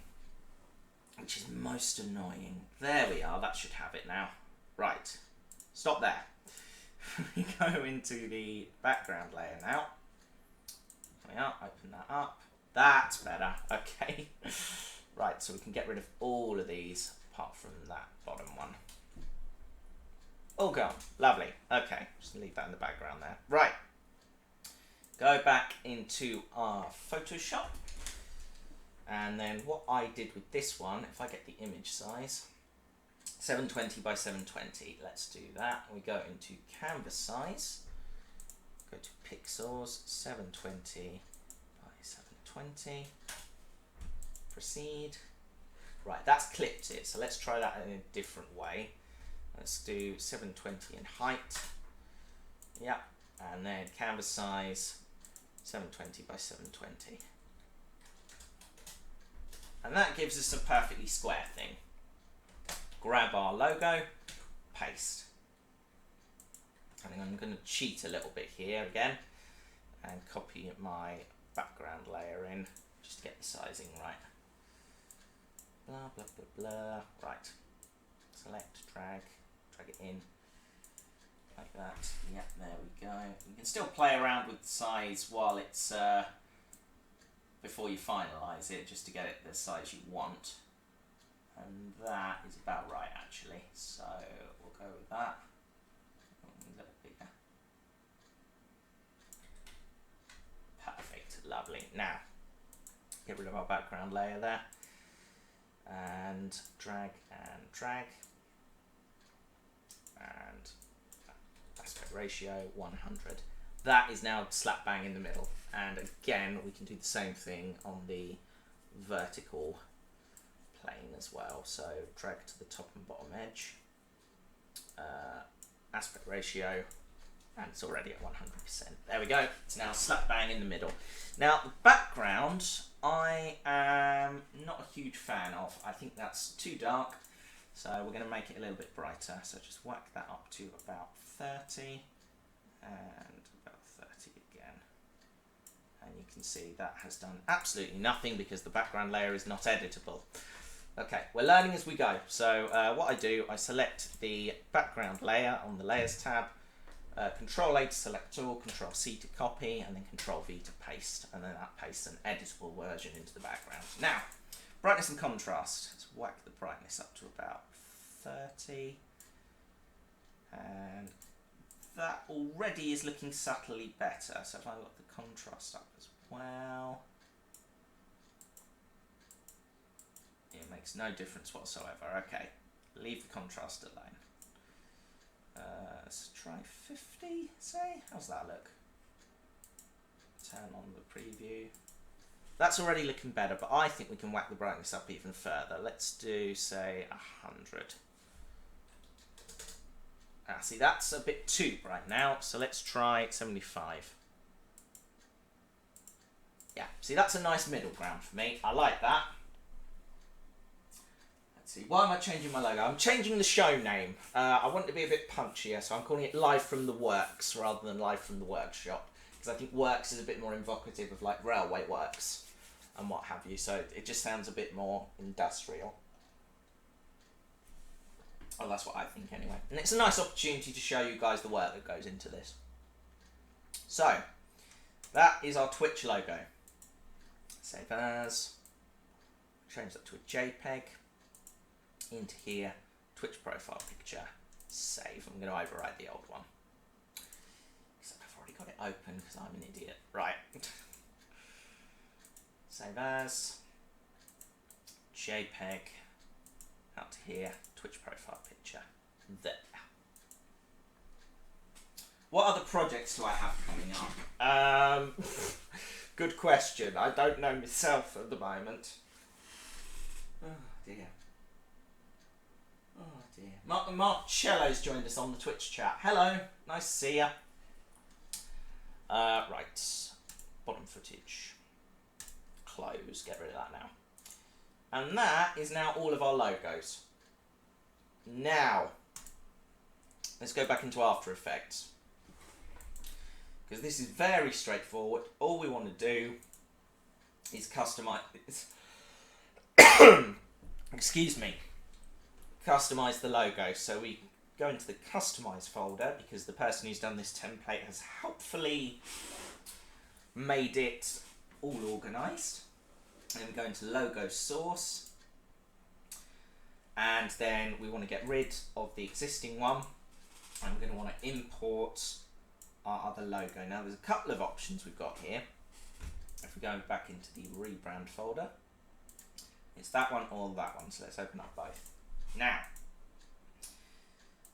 which is most annoying. There we are. That should have it now. Right. Stop there. We go into the background layer now. There we are. Open that up. That's better. Okay. Right. So we can get rid of all of these apart from that bottom one. All gone. Lovely. Okay. Just leave that in the background there. Right. Go back into our Photoshop. And then what I did with this one, if I get the image size, 720 by 720. Let's do that. We go into canvas size. Go to pixels, 720 by 720. Proceed. Right, that's clipped it. So let's try that in a different way. Let's do 720 in height. Yep. And then canvas size, 720 by 720. And that gives us a perfectly square thing. Grab our logo, paste. And I'm going to cheat a little bit here again and copy my background layer in just to get the sizing right. Blah, blah, blah, blah. Right. Select, drag it in. Like that. Yep, there we go. You can still play around with size while it's before you finalise it, just to get it the size you want. And that is about right, actually. So we'll go with that. A little bigger. Perfect, lovely. Now, get rid of our background layer there. And drag and drag. And aspect ratio 100. That is now slap bang in the middle. And again, we can do the same thing on the vertical plane as well. So drag to the top and bottom edge. Aspect ratio, and it's already at 100%. There we go. It's now slap bang in the middle. Now, the background, I am not a huge fan of. I think that's too dark. So we're going to make it a little bit brighter. So just whack that up to about 30 and about 30 again. And you can see that has done absolutely nothing because the background layer is not editable. Okay, we're learning as we go. So what I do, I select the background layer on the Layers tab, Control A to select all, Control C to copy, and then Control V to paste. And then that pastes an editable version into the background. Now, brightness and contrast. Let's whack the brightness up to about 30. And that already is looking subtly better. So if I look the contrast up as well, it makes no difference whatsoever. Okay, leave the contrast alone. Let's try 50, say. How's that look? Turn on the preview. That's already looking better, but I think we can whack the brightness up even further. Let's do, say, 100. See, that's a bit too bright now, so let's try 75. Yeah, see, that's a nice middle ground for me. I like that. Let's see, why am I changing my logo? I'm changing the show name. I want it to be a bit punchier, so I'm calling it Live from the Works rather than Live from the Workshop, because I think Works is a bit more evocative of like railway works and what have you, so it just sounds a bit more industrial. Well, that's what I think anyway. And it's a nice opportunity to show you guys the work that goes into this. So, that is our Twitch logo. Save as. Change that to a JPEG. Into here, Twitch profile picture. Save. I'm going to override the old one. Except I've already got it open because I'm an idiot. Right. Save as. JPEG. Out to here. Twitch profile picture. There. What other projects do I have coming up? Good question. I don't know myself at the moment. Oh dear. Oh dear. Marcello's joined us on the Twitch chat. Hello. Nice to see ya. Right. Bottom footage. Close. Get rid of that now. And that is now all of our logos. Now, let's go back into After Effects. Because this is very straightforward. All we want to do is customize excuse me. Customize the logo. So we go into the Customize folder because the person who's done this template has helpfully made it all organized. And we go into Logo Source. And then we want to get rid of the existing one. And we're going to want to import our other logo. Now there's a couple of options we've got here. If we go back into the rebrand folder, it's that one or that one. So let's open up both. Now,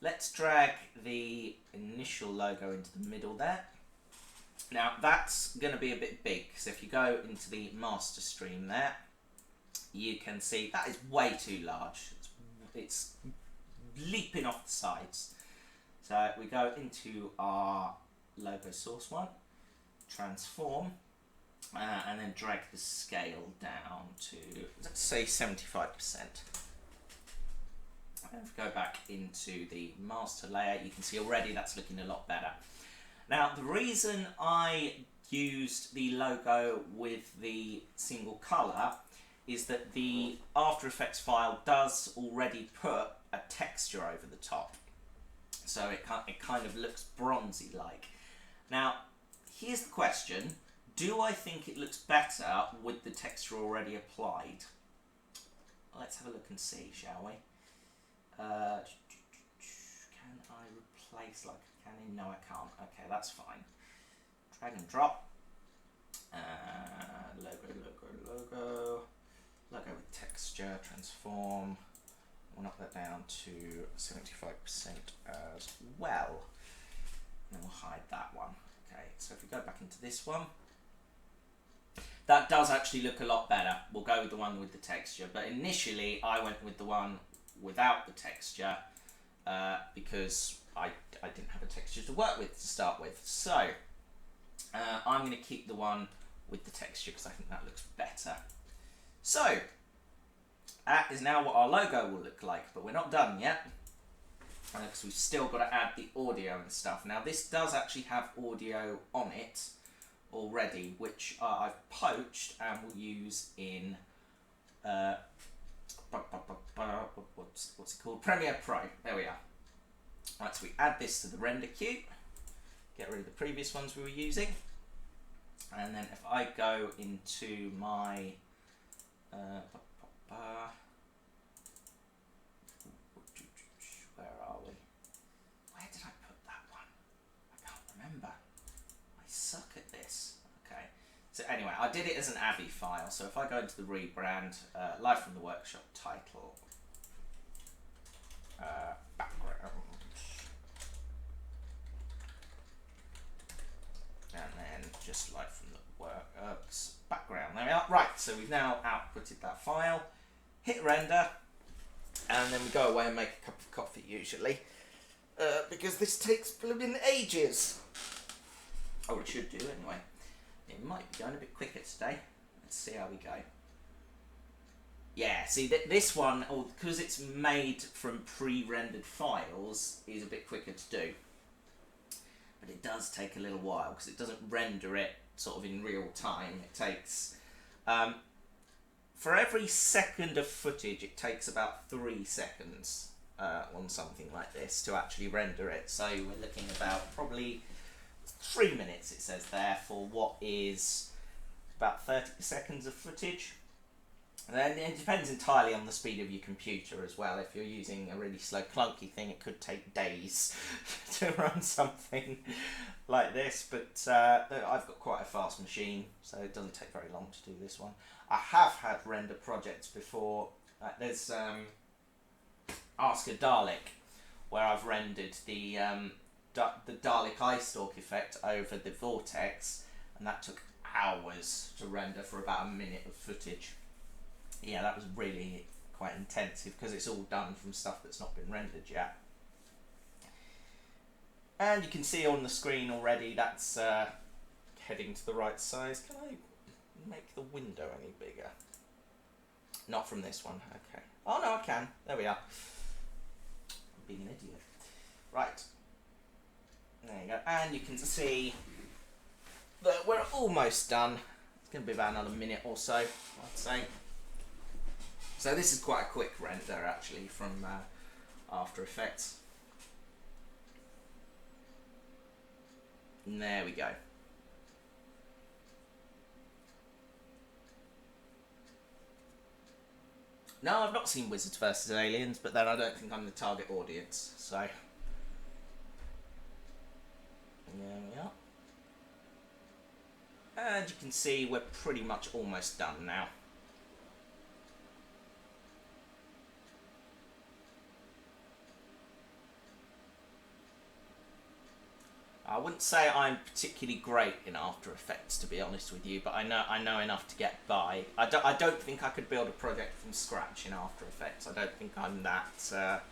let's drag the initial logo into the middle there. Now that's going to be a bit big. So if you go into the master stream there, you can see that is way too large. It's leaping off the sides. So we go into our logo source one, transform, and then drag the scale down to, let's say, 75%. And if we go back into the master layer, you can see already that's looking a lot better. Now, the reason I used the logo with the single colour is that the After Effects file does already put a texture over the top. So it kind of looks bronzy-like. Now, here's the question. Do I think it looks better with the texture already applied? Let's have a look and see, shall we? Can I replace like a cannon? No, I can't. Okay, that's fine. Drag and drop. Logo with texture, transform. We'll knock that down to 75% as well. And then we'll hide that one. Okay, so if we go back into this one, that does actually look a lot better. We'll go with the one with the texture, but initially I went with the one without the texture because I didn't have a texture to work with to start with. So I'm going to keep the one with the texture because I think that looks better. So that is now what our logo will look like, but we're not done yet because we've still got to add the audio and stuff. Now this does actually have audio on it already, which I've poached and will use in what's it called? Premiere Pro. There we are. Right, so we add this to the render queue, get rid of the previous ones we were using, and then if I go into my where are we? Where did I put that one? I can't remember. I suck at this. Okay. So anyway, I did it as an AVI file. So if I go into the rebrand, Live from the Workshop title, background, and then just Live from the Works background. There we are. Right. So we've now outputted that file. Hit render, and then we go away and make a cup of coffee usually, because this takes blooming ages. Oh, it should do anyway. It might be going a bit quicker today. Let's see how we go. Yeah, see this one, because it's made from pre-rendered files, is a bit quicker to do. But it does take a little while because it doesn't render it sort of in real time. It takes, for every second of footage, it takes about 3 seconds on something like this to actually render it. So we're looking about probably 3 minutes, it says there, for what is about 30 seconds of footage. And then it depends entirely on the speed of your computer as well. If you're using a really slow, clunky thing, it could take days to run something like this. But I've got quite a fast machine, so it doesn't take very long to do this one. I have had render projects before. There's Ask a Dalek, where I've rendered the Dalek eye stalk effect over the vortex, and that took hours to render for about a minute of footage. Yeah, that was really quite intensive because it's all done from stuff that's not been rendered yet. And you can see on the screen already that's heading to the right size. Can I make the window any bigger? Not from this one, okay. Oh no, I can. There we are. I'm being an idiot. Right. There you go. And you can see that we're almost done. It's going to be about another minute or so, I'd say. So this is quite a quick render actually from After Effects. And there we go. No, I've not seen Wizards vs. Aliens, but then I don't think I'm the target audience, so... There we are. And you can see we're pretty much almost done now. I wouldn't say I'm particularly great in After Effects, to be honest with you, but I know enough to get by. I don't think I could build a project from scratch in After Effects. I don't think I'm that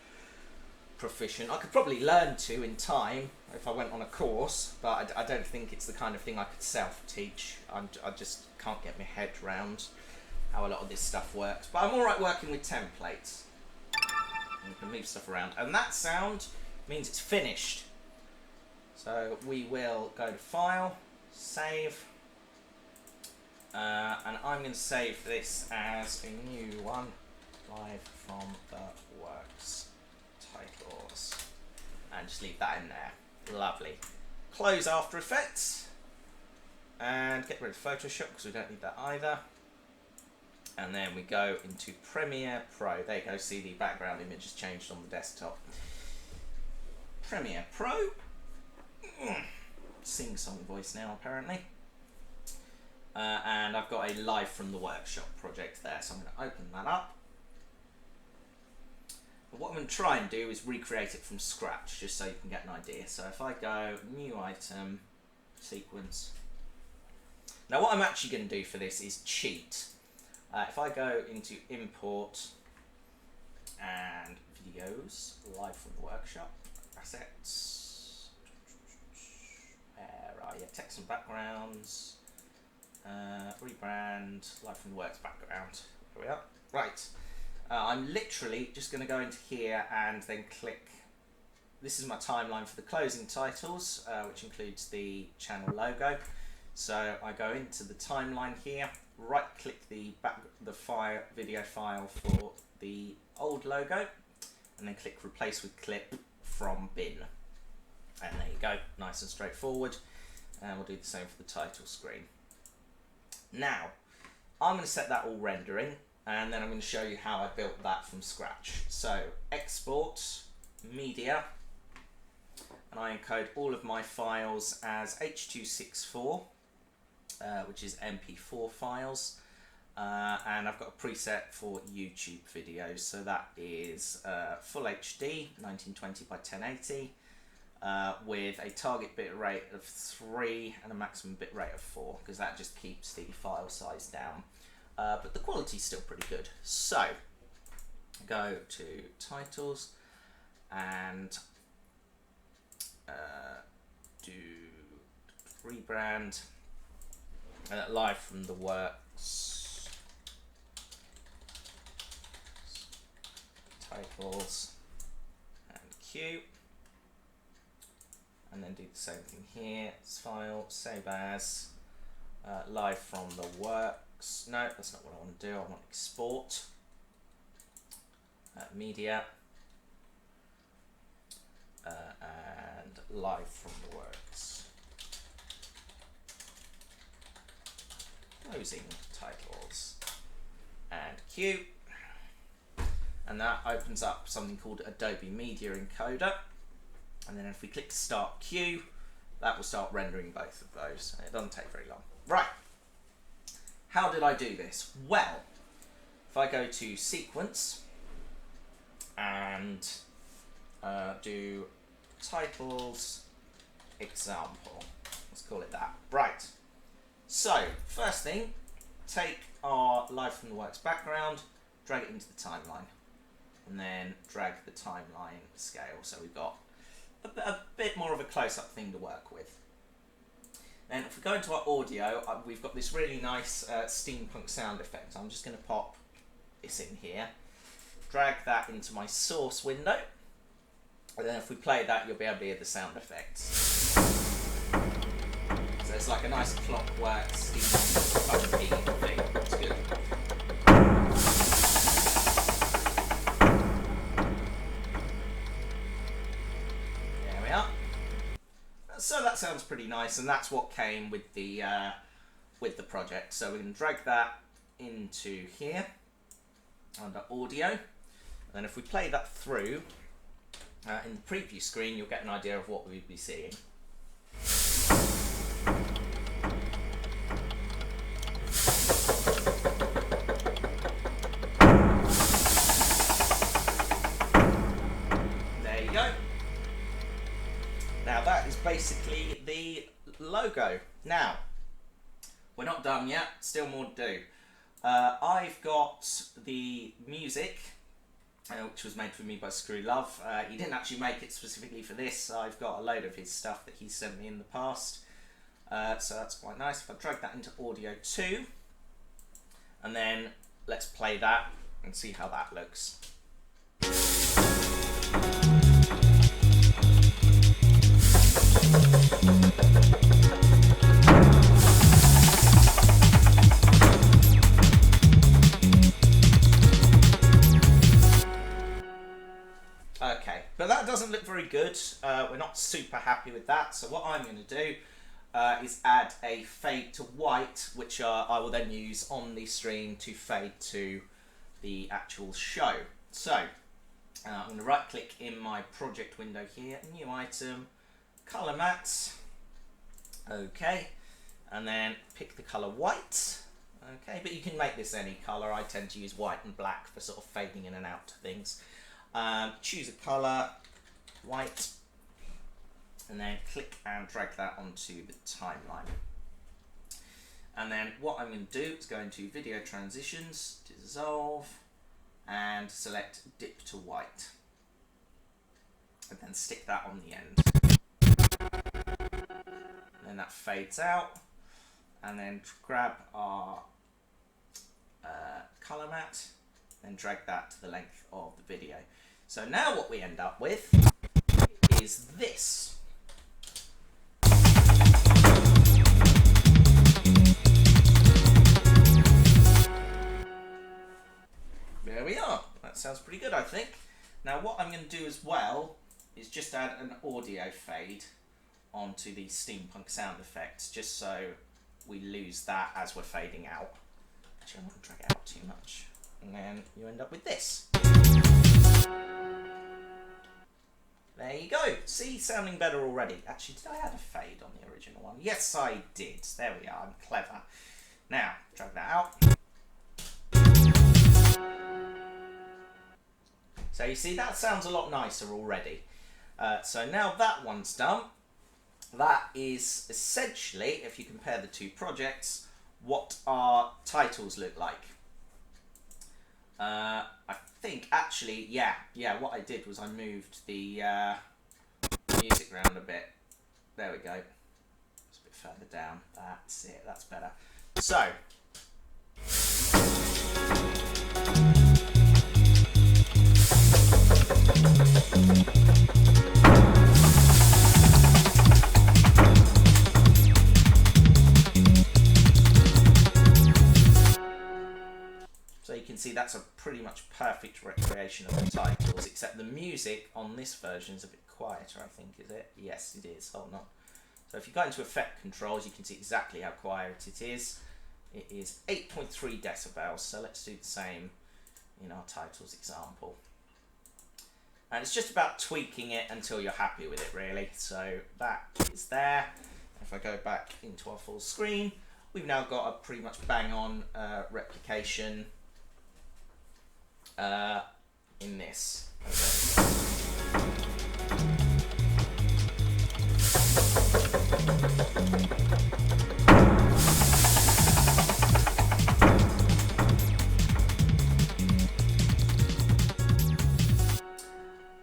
proficient. I could probably learn to in time if I went on a course, but I don't think it's the kind of thing I could self-teach. I just can't get my head round how a lot of this stuff works. But I'm alright working with templates. And you can move stuff around. And that sound means it's finished. So we will go to File, Save, and I'm going to save this as a new one, Live from the Works titles, and just leave that in there. Lovely. Close After Effects, and get rid rid of Photoshop because we don't need that either. And then we go into Premiere Pro. There you go, see the background image has changed on the desktop. Premiere Pro. Sing-song voice now, apparently. And I've got a live from the workshop project there, so I'm going to open that up. But what I'm going to try and do is recreate it from scratch, just so you can get an idea. So if I go new item, sequence. Now what I'm actually going to do for this is cheat. If I go into import and videos, live from the workshop, assets, where are you? Text and backgrounds, rebrand, live from the works background. Here we are. Right. I'm literally just going to go into here and then click. This is my timeline for the closing titles, which includes the channel logo. So I go into the timeline here, right click the video file for the old logo, and then click replace with clip from bin. And there you go, nice and straightforward. And we'll do the same for the title screen. Now, I'm going to set that all rendering, and then I'm going to show you how I built that from scratch. So export, media, and I encode all of my files as H.264. Which is MP4 files, and I've got a preset for YouTube videos, so that is full HD 1920 by 1080 with a target bit rate of 3 and a maximum bit rate of 4, because that just keeps the file size down, but the quality's still pretty good. So go to titles and do rebrand. Live from the works, titles, and Q, and then do the same thing here. File, save as, live from the works. No, that's not what I want to do. I want export, media, and live from the works. Closing titles and Q, and that opens up something called Adobe Media Encoder, and then if we click Start Q, that will start rendering both of those, and it doesn't take very long. Right, how did I do this? Well, if I go to Sequence and do Titles Example, let's call it that. Right. So, first thing, take our live from the works background, drag it into the timeline, and then drag the timeline scale, so we've got a bit more of a close-up thing to work with. Then if we go into our audio, we've got this really nice steampunk sound effect. I'm just going to pop this in here, drag that into my source window, and then if we play that, you'll be able to hear the sound effects. So it's like a nice clockwork steampunk thing. It's good. There we are. So that sounds pretty nice, and that's what came with the project. So we can drag that into here under audio, and then if we play that through in the preview screen, you'll get an idea of what we'd be seeing. Now that is basically the logo. Now, we're not done yet, still more to do. I've got the music, which was made for me by Screw Love. He didn't actually make it specifically for this. I've got a load of his stuff that he sent me in the past. So that's quite nice. If I drag that into audio 2, and then let's play that and see how that looks. Okay, but that doesn't look very good. We're not super happy with that, so what I'm going to do is add a fade to white, which I will then use on the stream to fade to the actual show. So I'm going to right click in my project window here, new item, color mats, okay, and then pick the color white, okay, but you can make this any color. I tend to use white and black for sort of fading in and out to things. Choose a color, white, and then click and drag that onto the timeline. And then what I'm going to do is go into video transitions, dissolve, and select dip to white, and then stick that on the end. And then that fades out, and then grab our color mat and drag that to the length of the video. So now what we end up with is this. There we are. That sounds pretty good, I think. Now what I'm going to do as well is just add an audio fade onto the steampunk sound effects, just so we lose that as we're fading out. Actually, I don't want to drag it out too much. And then you end up with this. There you go. See, sounding better already. Actually, did I add a fade on the original one? Yes, I did. There we are. I'm clever. Now, drag that out. So you see, that sounds a lot nicer already. So now that one's done, that is essentially, if you compare the two projects, what our titles look like. I think actually, yeah, what I did was I moved the music around a bit. There we go. It's a bit further down. That's it, that's better. So, you can see that's a pretty much perfect recreation of the titles, except the music on this version is a bit quieter, I think, is it? Yes, it is. Hold on. So if you go into effect controls, you can see exactly how quiet it is. It is 8.3 decibels, so let's do the same in our titles example. And it's just about tweaking it until you're happy with it, really. So that is there. If I go back into our full screen, we've now got a pretty much bang on replication in this.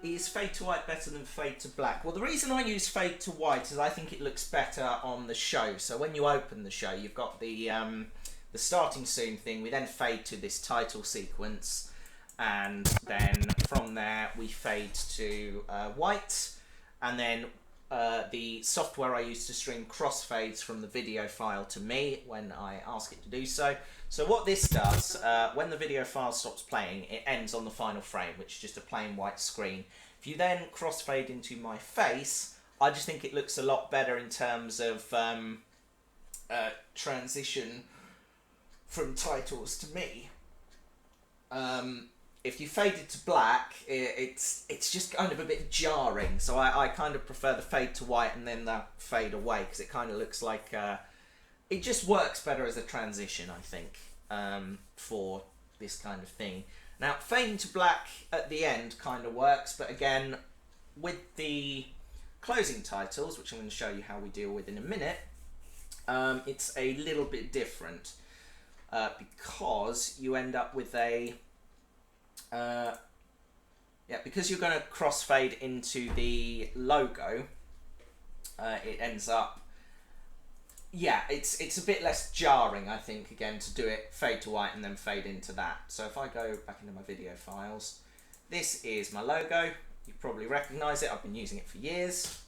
Is fade to white better than fade to black? Well, the reason I use fade to white is I think it looks better on the show. So when you open the show, you've got the starting soon thing. We then fade to this title sequence, and then from there we fade to white, and then the software I use to stream crossfades from the video file to me when I ask it to do so. So what this does, when the video file stops playing, it ends on the final frame, which is just a plain white screen. If you then crossfade into my face, I just think it looks a lot better in terms of transition from titles to me. If you fade it to black, it's just kind of a bit jarring. So I kind of prefer the fade to white and then the fade away, because it kind of looks like it just works better as a transition, I think, for this kind of thing. Now, fading to black at the end kind of works, but again, with the closing titles, which I'm going to show you how we deal with in a minute, it's a little bit different because you end up with a because you're going to crossfade into the logo, it ends up, it's a bit less jarring, I think, again, to do it fade to white and then fade into that. So if I go back into my video files, this is my logo. You probably recognise it. I've been using it for years.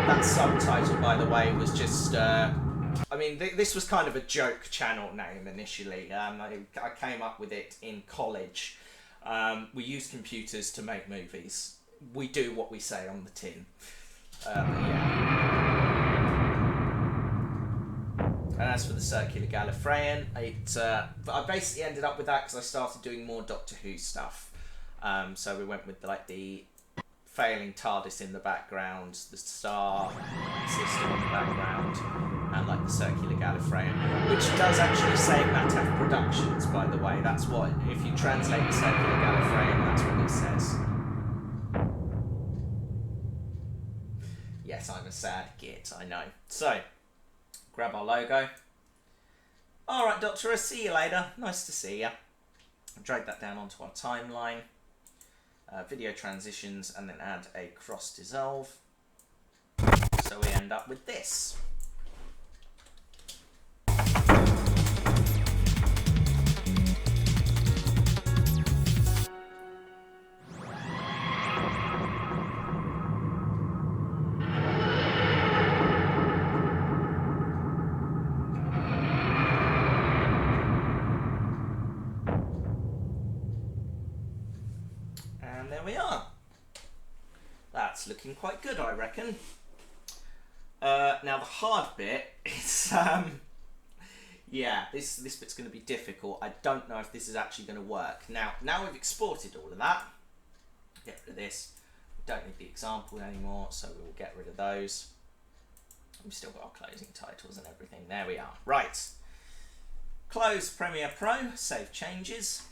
That subtitle, by the way, was just I mean, this was kind of a joke channel name initially. I came up with it in college. We used computers to make movies. we do what we say on the tin. Yeah. And as for the circular Gallifreyan, I basically ended up with that because I started doing more Doctor Who stuff. So we went with the failing TARDIS in the background, the star system in the background, and like the circular Gallifreyan, which does actually say Mataf Productions, by the way. That's what, if you translate the circular Gallifreyan, that's what it says. Yes, I'm a sad git, I know. So, grab our logo. Alright, Doctor, I'll see you later. Nice to see you. Drag that down onto our timeline. Video transitions, and then add a cross dissolve. So we end up with this. And there we are. That's looking quite good, I reckon. Now the hard bit is, yeah, this bit's going to be difficult. I don't know if this is actually going to work. Now we've exported all of that. Get rid of this. We don't need the example anymore, so we will get rid of those. We've still got our closing titles and everything. There we are. Right. Close Premiere Pro, save changes.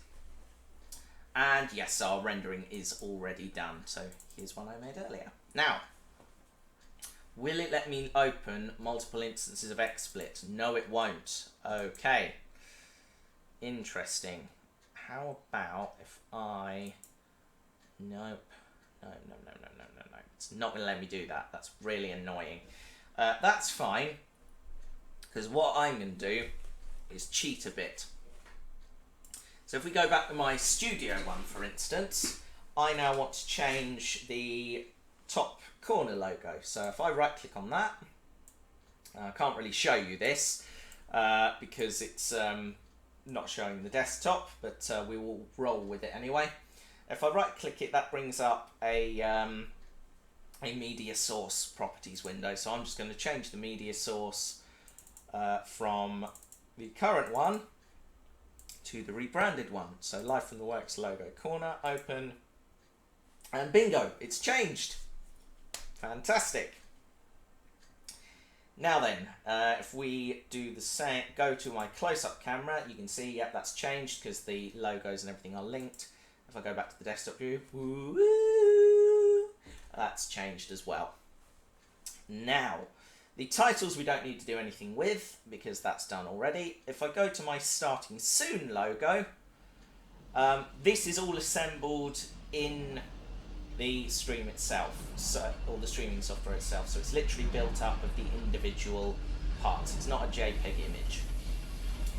And yes, our rendering is already done. So here's one I made earlier. Now, will it let me open multiple instances of XSplit? No, it won't. Okay. Interesting. How about if I... Nope. No. It's not going to let me do that. That's really annoying. That's fine. Because what I'm going to do is cheat a bit. So if we go back to my studio one, for instance, I now want to change the top corner logo. So if I right click on that, I can't really show you this because it's not showing the desktop, but we will roll with it anyway. If I right click it, that brings up a media source properties window. So I'm just going to change the media source from the current one to the rebranded one. So Live from the Works logo corner, open, and bingo, it's changed. Fantastic. Now then, if we do the same, go to my close-up camera, you can see, yep, that's changed because the logos and everything are linked. If I go back to the desktop view, woo, that's changed as well. Now, the titles we don't need to do anything with because that's done already. If I go to my starting soon logo, this is all assembled in the stream itself, so, or the streaming software itself. So it's literally built up of the individual parts. It's not a JPEG image.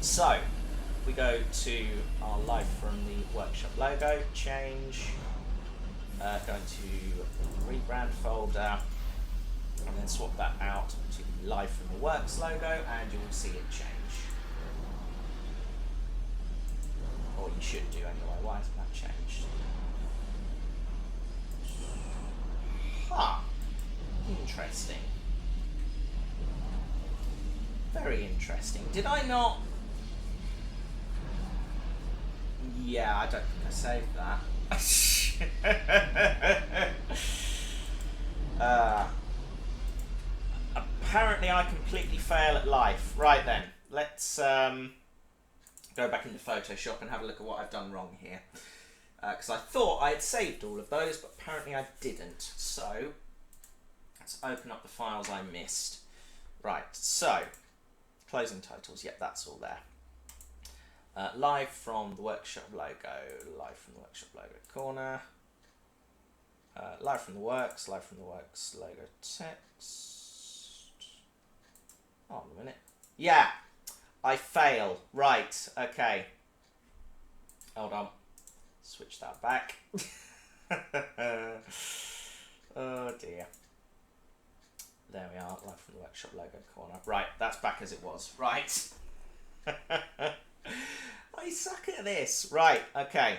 So if we go to our Live from the Workshop logo, change, go into the rebrand folder, and then swap that out to the Live from the Works logo, and you will see it change. Or you should do anyway. Why hasn't that changed? Huh. Interesting. Very interesting. Did I not? Yeah, I don't think I saved that. Apparently I completely fail at life. Right then, let's go back into Photoshop and have a look at what I've done wrong here. Because I thought I had saved all of those, but apparently I didn't. So, let's open up the files I missed. Right, so, closing titles, yep, that's all there. Live from the Workshop logo, Live from the Workshop logo corner. Live from the Works logo text. Hold on a minute. Yeah, I fail. Right, okay. Hold on. Switch that back. Oh dear. There we are, Live from the Workshop logo corner. Right, that's back as it was. Right. I suck at this. Right, okay.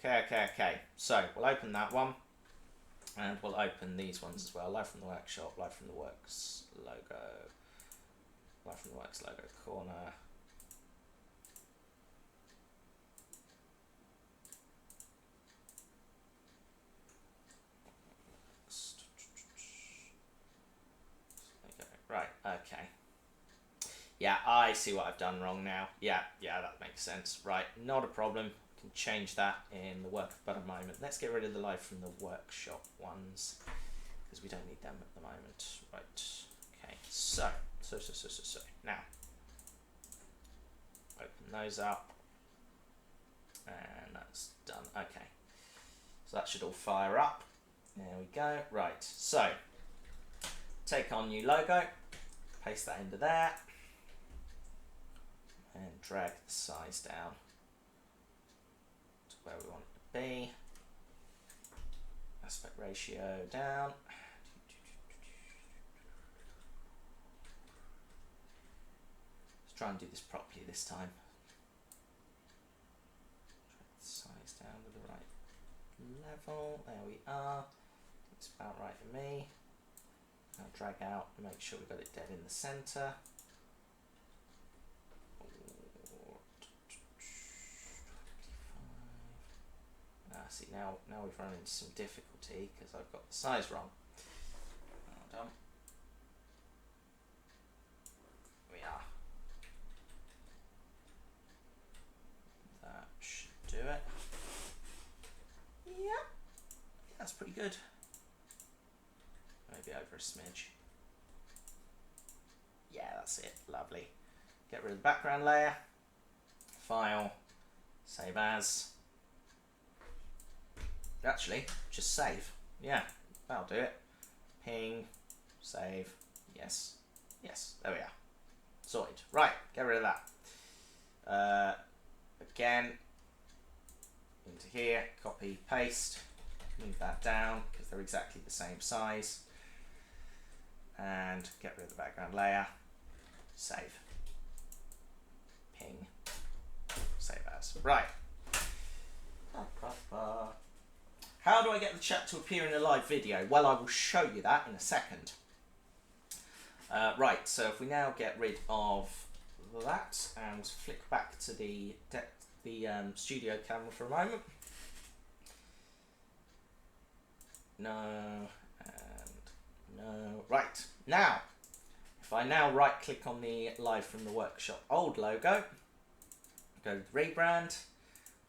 Okay. So, we'll open that one. And we'll open these ones as well. Live from the workshop, live from the works logo, live from the works logo corner. Right, okay. Yeah, I see what I've done wrong now. Yeah, that makes sense. Right, not a problem. Can change that in the work but a moment. Let's get rid of the live from the workshop ones because we don't need them at the moment. Right, okay, so now open those up and that's done. Okay, so that should all fire up. There we go. Right, so take our new logo, paste that into there and drag the size down to where we want it to be. Aspect ratio down. Let's try and do this properly this time. Drag the size down to the right level. There we are. It's about right for me. I'll drag out and make sure we've got it dead in the centre. See, now we've run into some difficulty because I've got the size wrong. Hold on. We are. That should do it. Yeah, that's pretty good. Maybe over a smidge. Yeah, that's it. Lovely. Get rid of the background layer. File. Save as. Actually, just save. Yeah, that'll do it. Ping, save, yes, there we are. Sorted. Right, get rid of that. Again, into here, copy, paste, move that down because they're exactly the same size. And get rid of the background layer, save, ping, save as. Right. How do I get the chat to appear in a live video? Well, I will show you that in a second. Right, so if we now get rid of that and flick back to the studio camera for a moment. No, and no. Right, now, if I now right click on the live from the workshop old logo, go to rebrand,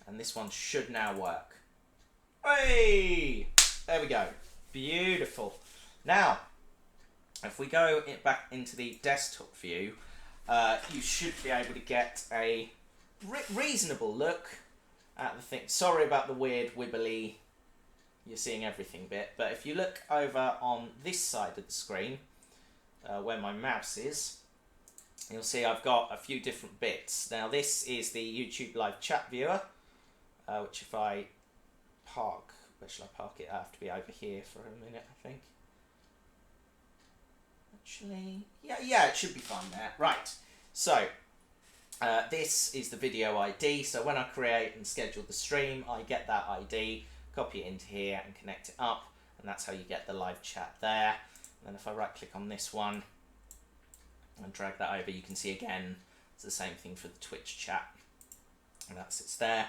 and this one should now work. Hey! There we go. Beautiful. Now, if we go back into the desktop view, you should be able to get a reasonable look at the thing. Sorry about the weird wibbly, you're seeing everything bit, but if you look over on this side of the screen, where my mouse is, you'll see I've got a few different bits. Now this is the YouTube live chat viewer, which if I park, where shall I park it? I have to be over here for a minute, I think. Actually, yeah, it should be fine there. Right, so this is the video ID. So when I create and schedule the stream, I get that ID, copy it into here and connect it up, and that's how you get the live chat there. And then if I right click on this one and drag that over, you can see again, it's the same thing for the Twitch chat, and that sits there.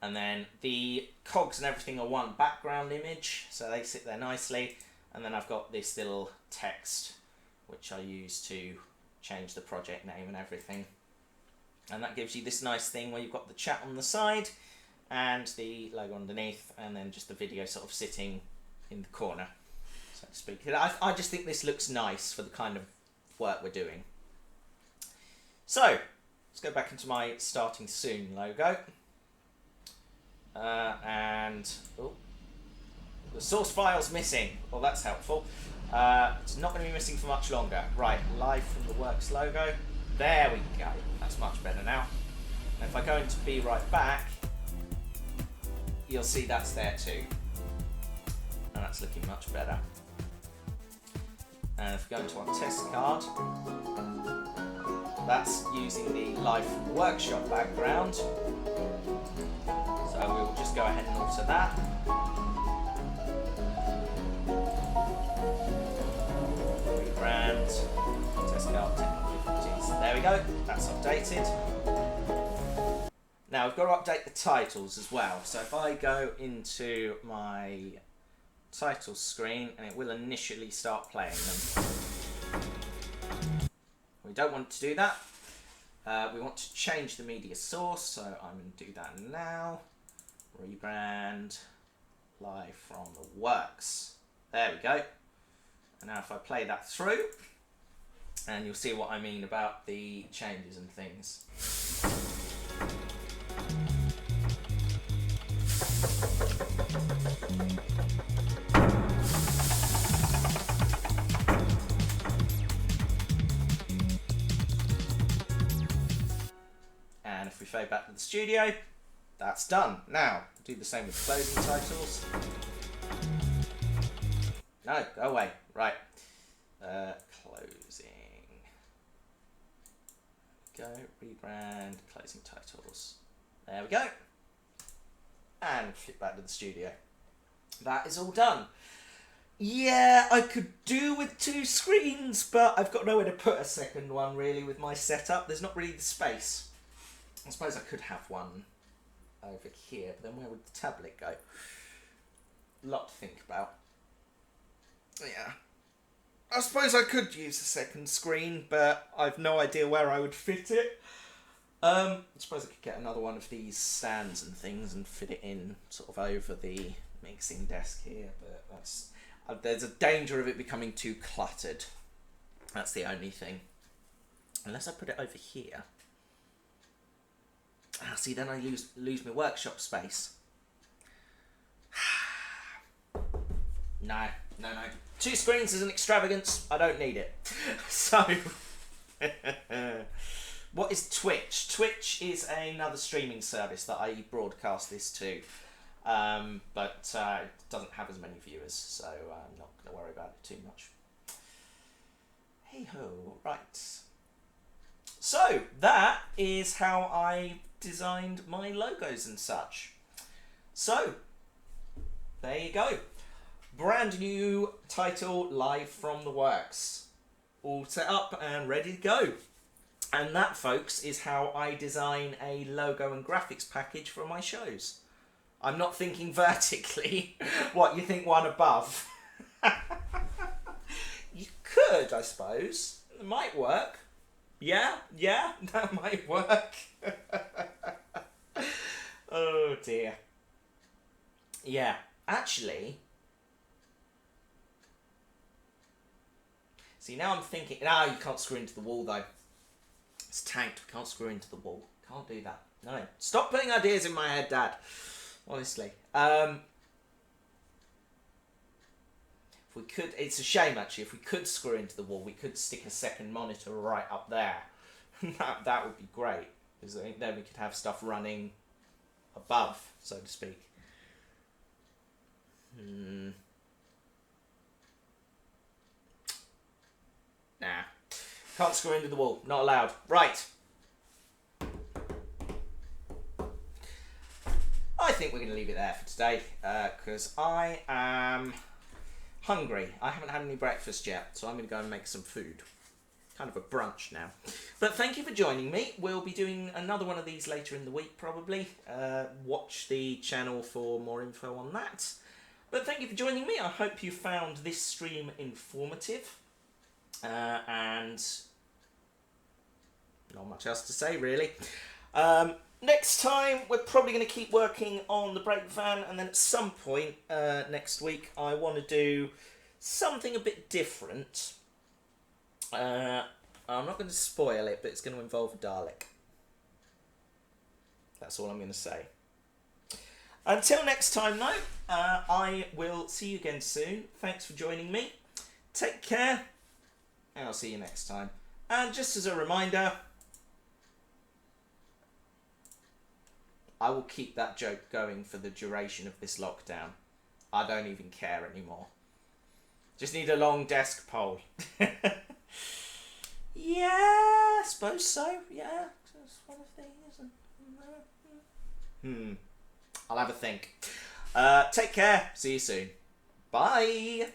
And then the cogs and everything are one background image, so they sit there nicely. And then I've got this little text, which I use to change the project name and everything. And that gives you this nice thing where you've got the chat on the side and the logo underneath, and then just the video sort of sitting in the corner, so to speak. I just think this looks nice for the kind of work we're doing. So, let's go back into my starting soon logo. And the source file's missing. Well, that's helpful. It's not going to be missing for much longer. Right, live from the works logo. There we go. That's much better now. And if I go into Be Right Back, you'll see that's there too. And that's looking much better. And if we go into our test card, that's using the live from the workshop background. So we'll just go ahead and alter that. go, that's updated. Now we've got to update the titles as well. So if I go into my title screen, and it will initially start playing them. We don't want to do that. We want to change the media source, so I'm going to do that now. Rebrand live from the works. There we go. And now if I play that through, and you'll see what I mean about the changes and things. And if we fade back to the studio, that's done. Now, do the same with closing titles. No, go away. Right. Closing. Go, rebrand, closing titles. There we go. And flip back to the studio. That is all done. Yeah, I could do with 2 screens, but I've got nowhere to put a second one really with my setup. There's not really the space. I suppose I could have one over here, but then where would the tablet go? A lot to think about. Yeah. I suppose I could use a second screen, but I've no idea where I would fit it. I suppose I could get another one of these stands and things and fit it in sort of over the mixing desk here, but that's there's a danger of it becoming too cluttered. That's the only thing. Unless I put it over here. Ah, see, then I lose my workshop space. No. 2 screens is an extravagance. I don't need it. So, what is Twitch? Twitch is another streaming service that I broadcast this to. But it doesn't have as many viewers, so I'm not going to worry about it too much. Hey ho, right. So, that is how I designed my logos and such. So, there you go. Brand new title live from the works. All set up and ready to go. And that, folks, is how I design a logo and graphics package for my shows. I'm not thinking vertically. What, you think one above? You could, I suppose. It might work. Yeah, that might work. Oh dear. Yeah, actually. See, now I'm thinking. No, you can't screw into the wall though. It's tanked. We can't screw into the wall. Can't do that. No. Stop putting ideas in my head, Dad. Honestly. If we could, it's a shame actually. If we could screw into the wall, we could stick a second monitor right up there. that would be great, because then we could have stuff running above, so to speak. Nah, can't screw into the wall. Not allowed. Right. I think we're going to leave it there for today, because I am hungry. I haven't had any breakfast yet, so I'm going to go and make some food. Kind of a brunch now. But thank you for joining me. We'll be doing another one of these later in the week, probably. Watch the channel for more info on that. But thank you for joining me. I hope you found this stream informative. And not much else to say, really. Next time, we're probably going to keep working on the brake van, and then at some point next week, I want to do something a bit different. I'm not going to spoil it, but it's going to involve a Dalek. That's all I'm going to say. Until next time, though, I will see you again soon. Thanks for joining me. Take care, and I'll see you next time. And just as a reminder, I will keep that joke going for the duration of this lockdown. I don't even care anymore. Just need a long desk pole. Yeah, I suppose so. Yeah, it's one of these. I'll have a think. Take care. See you soon. Bye.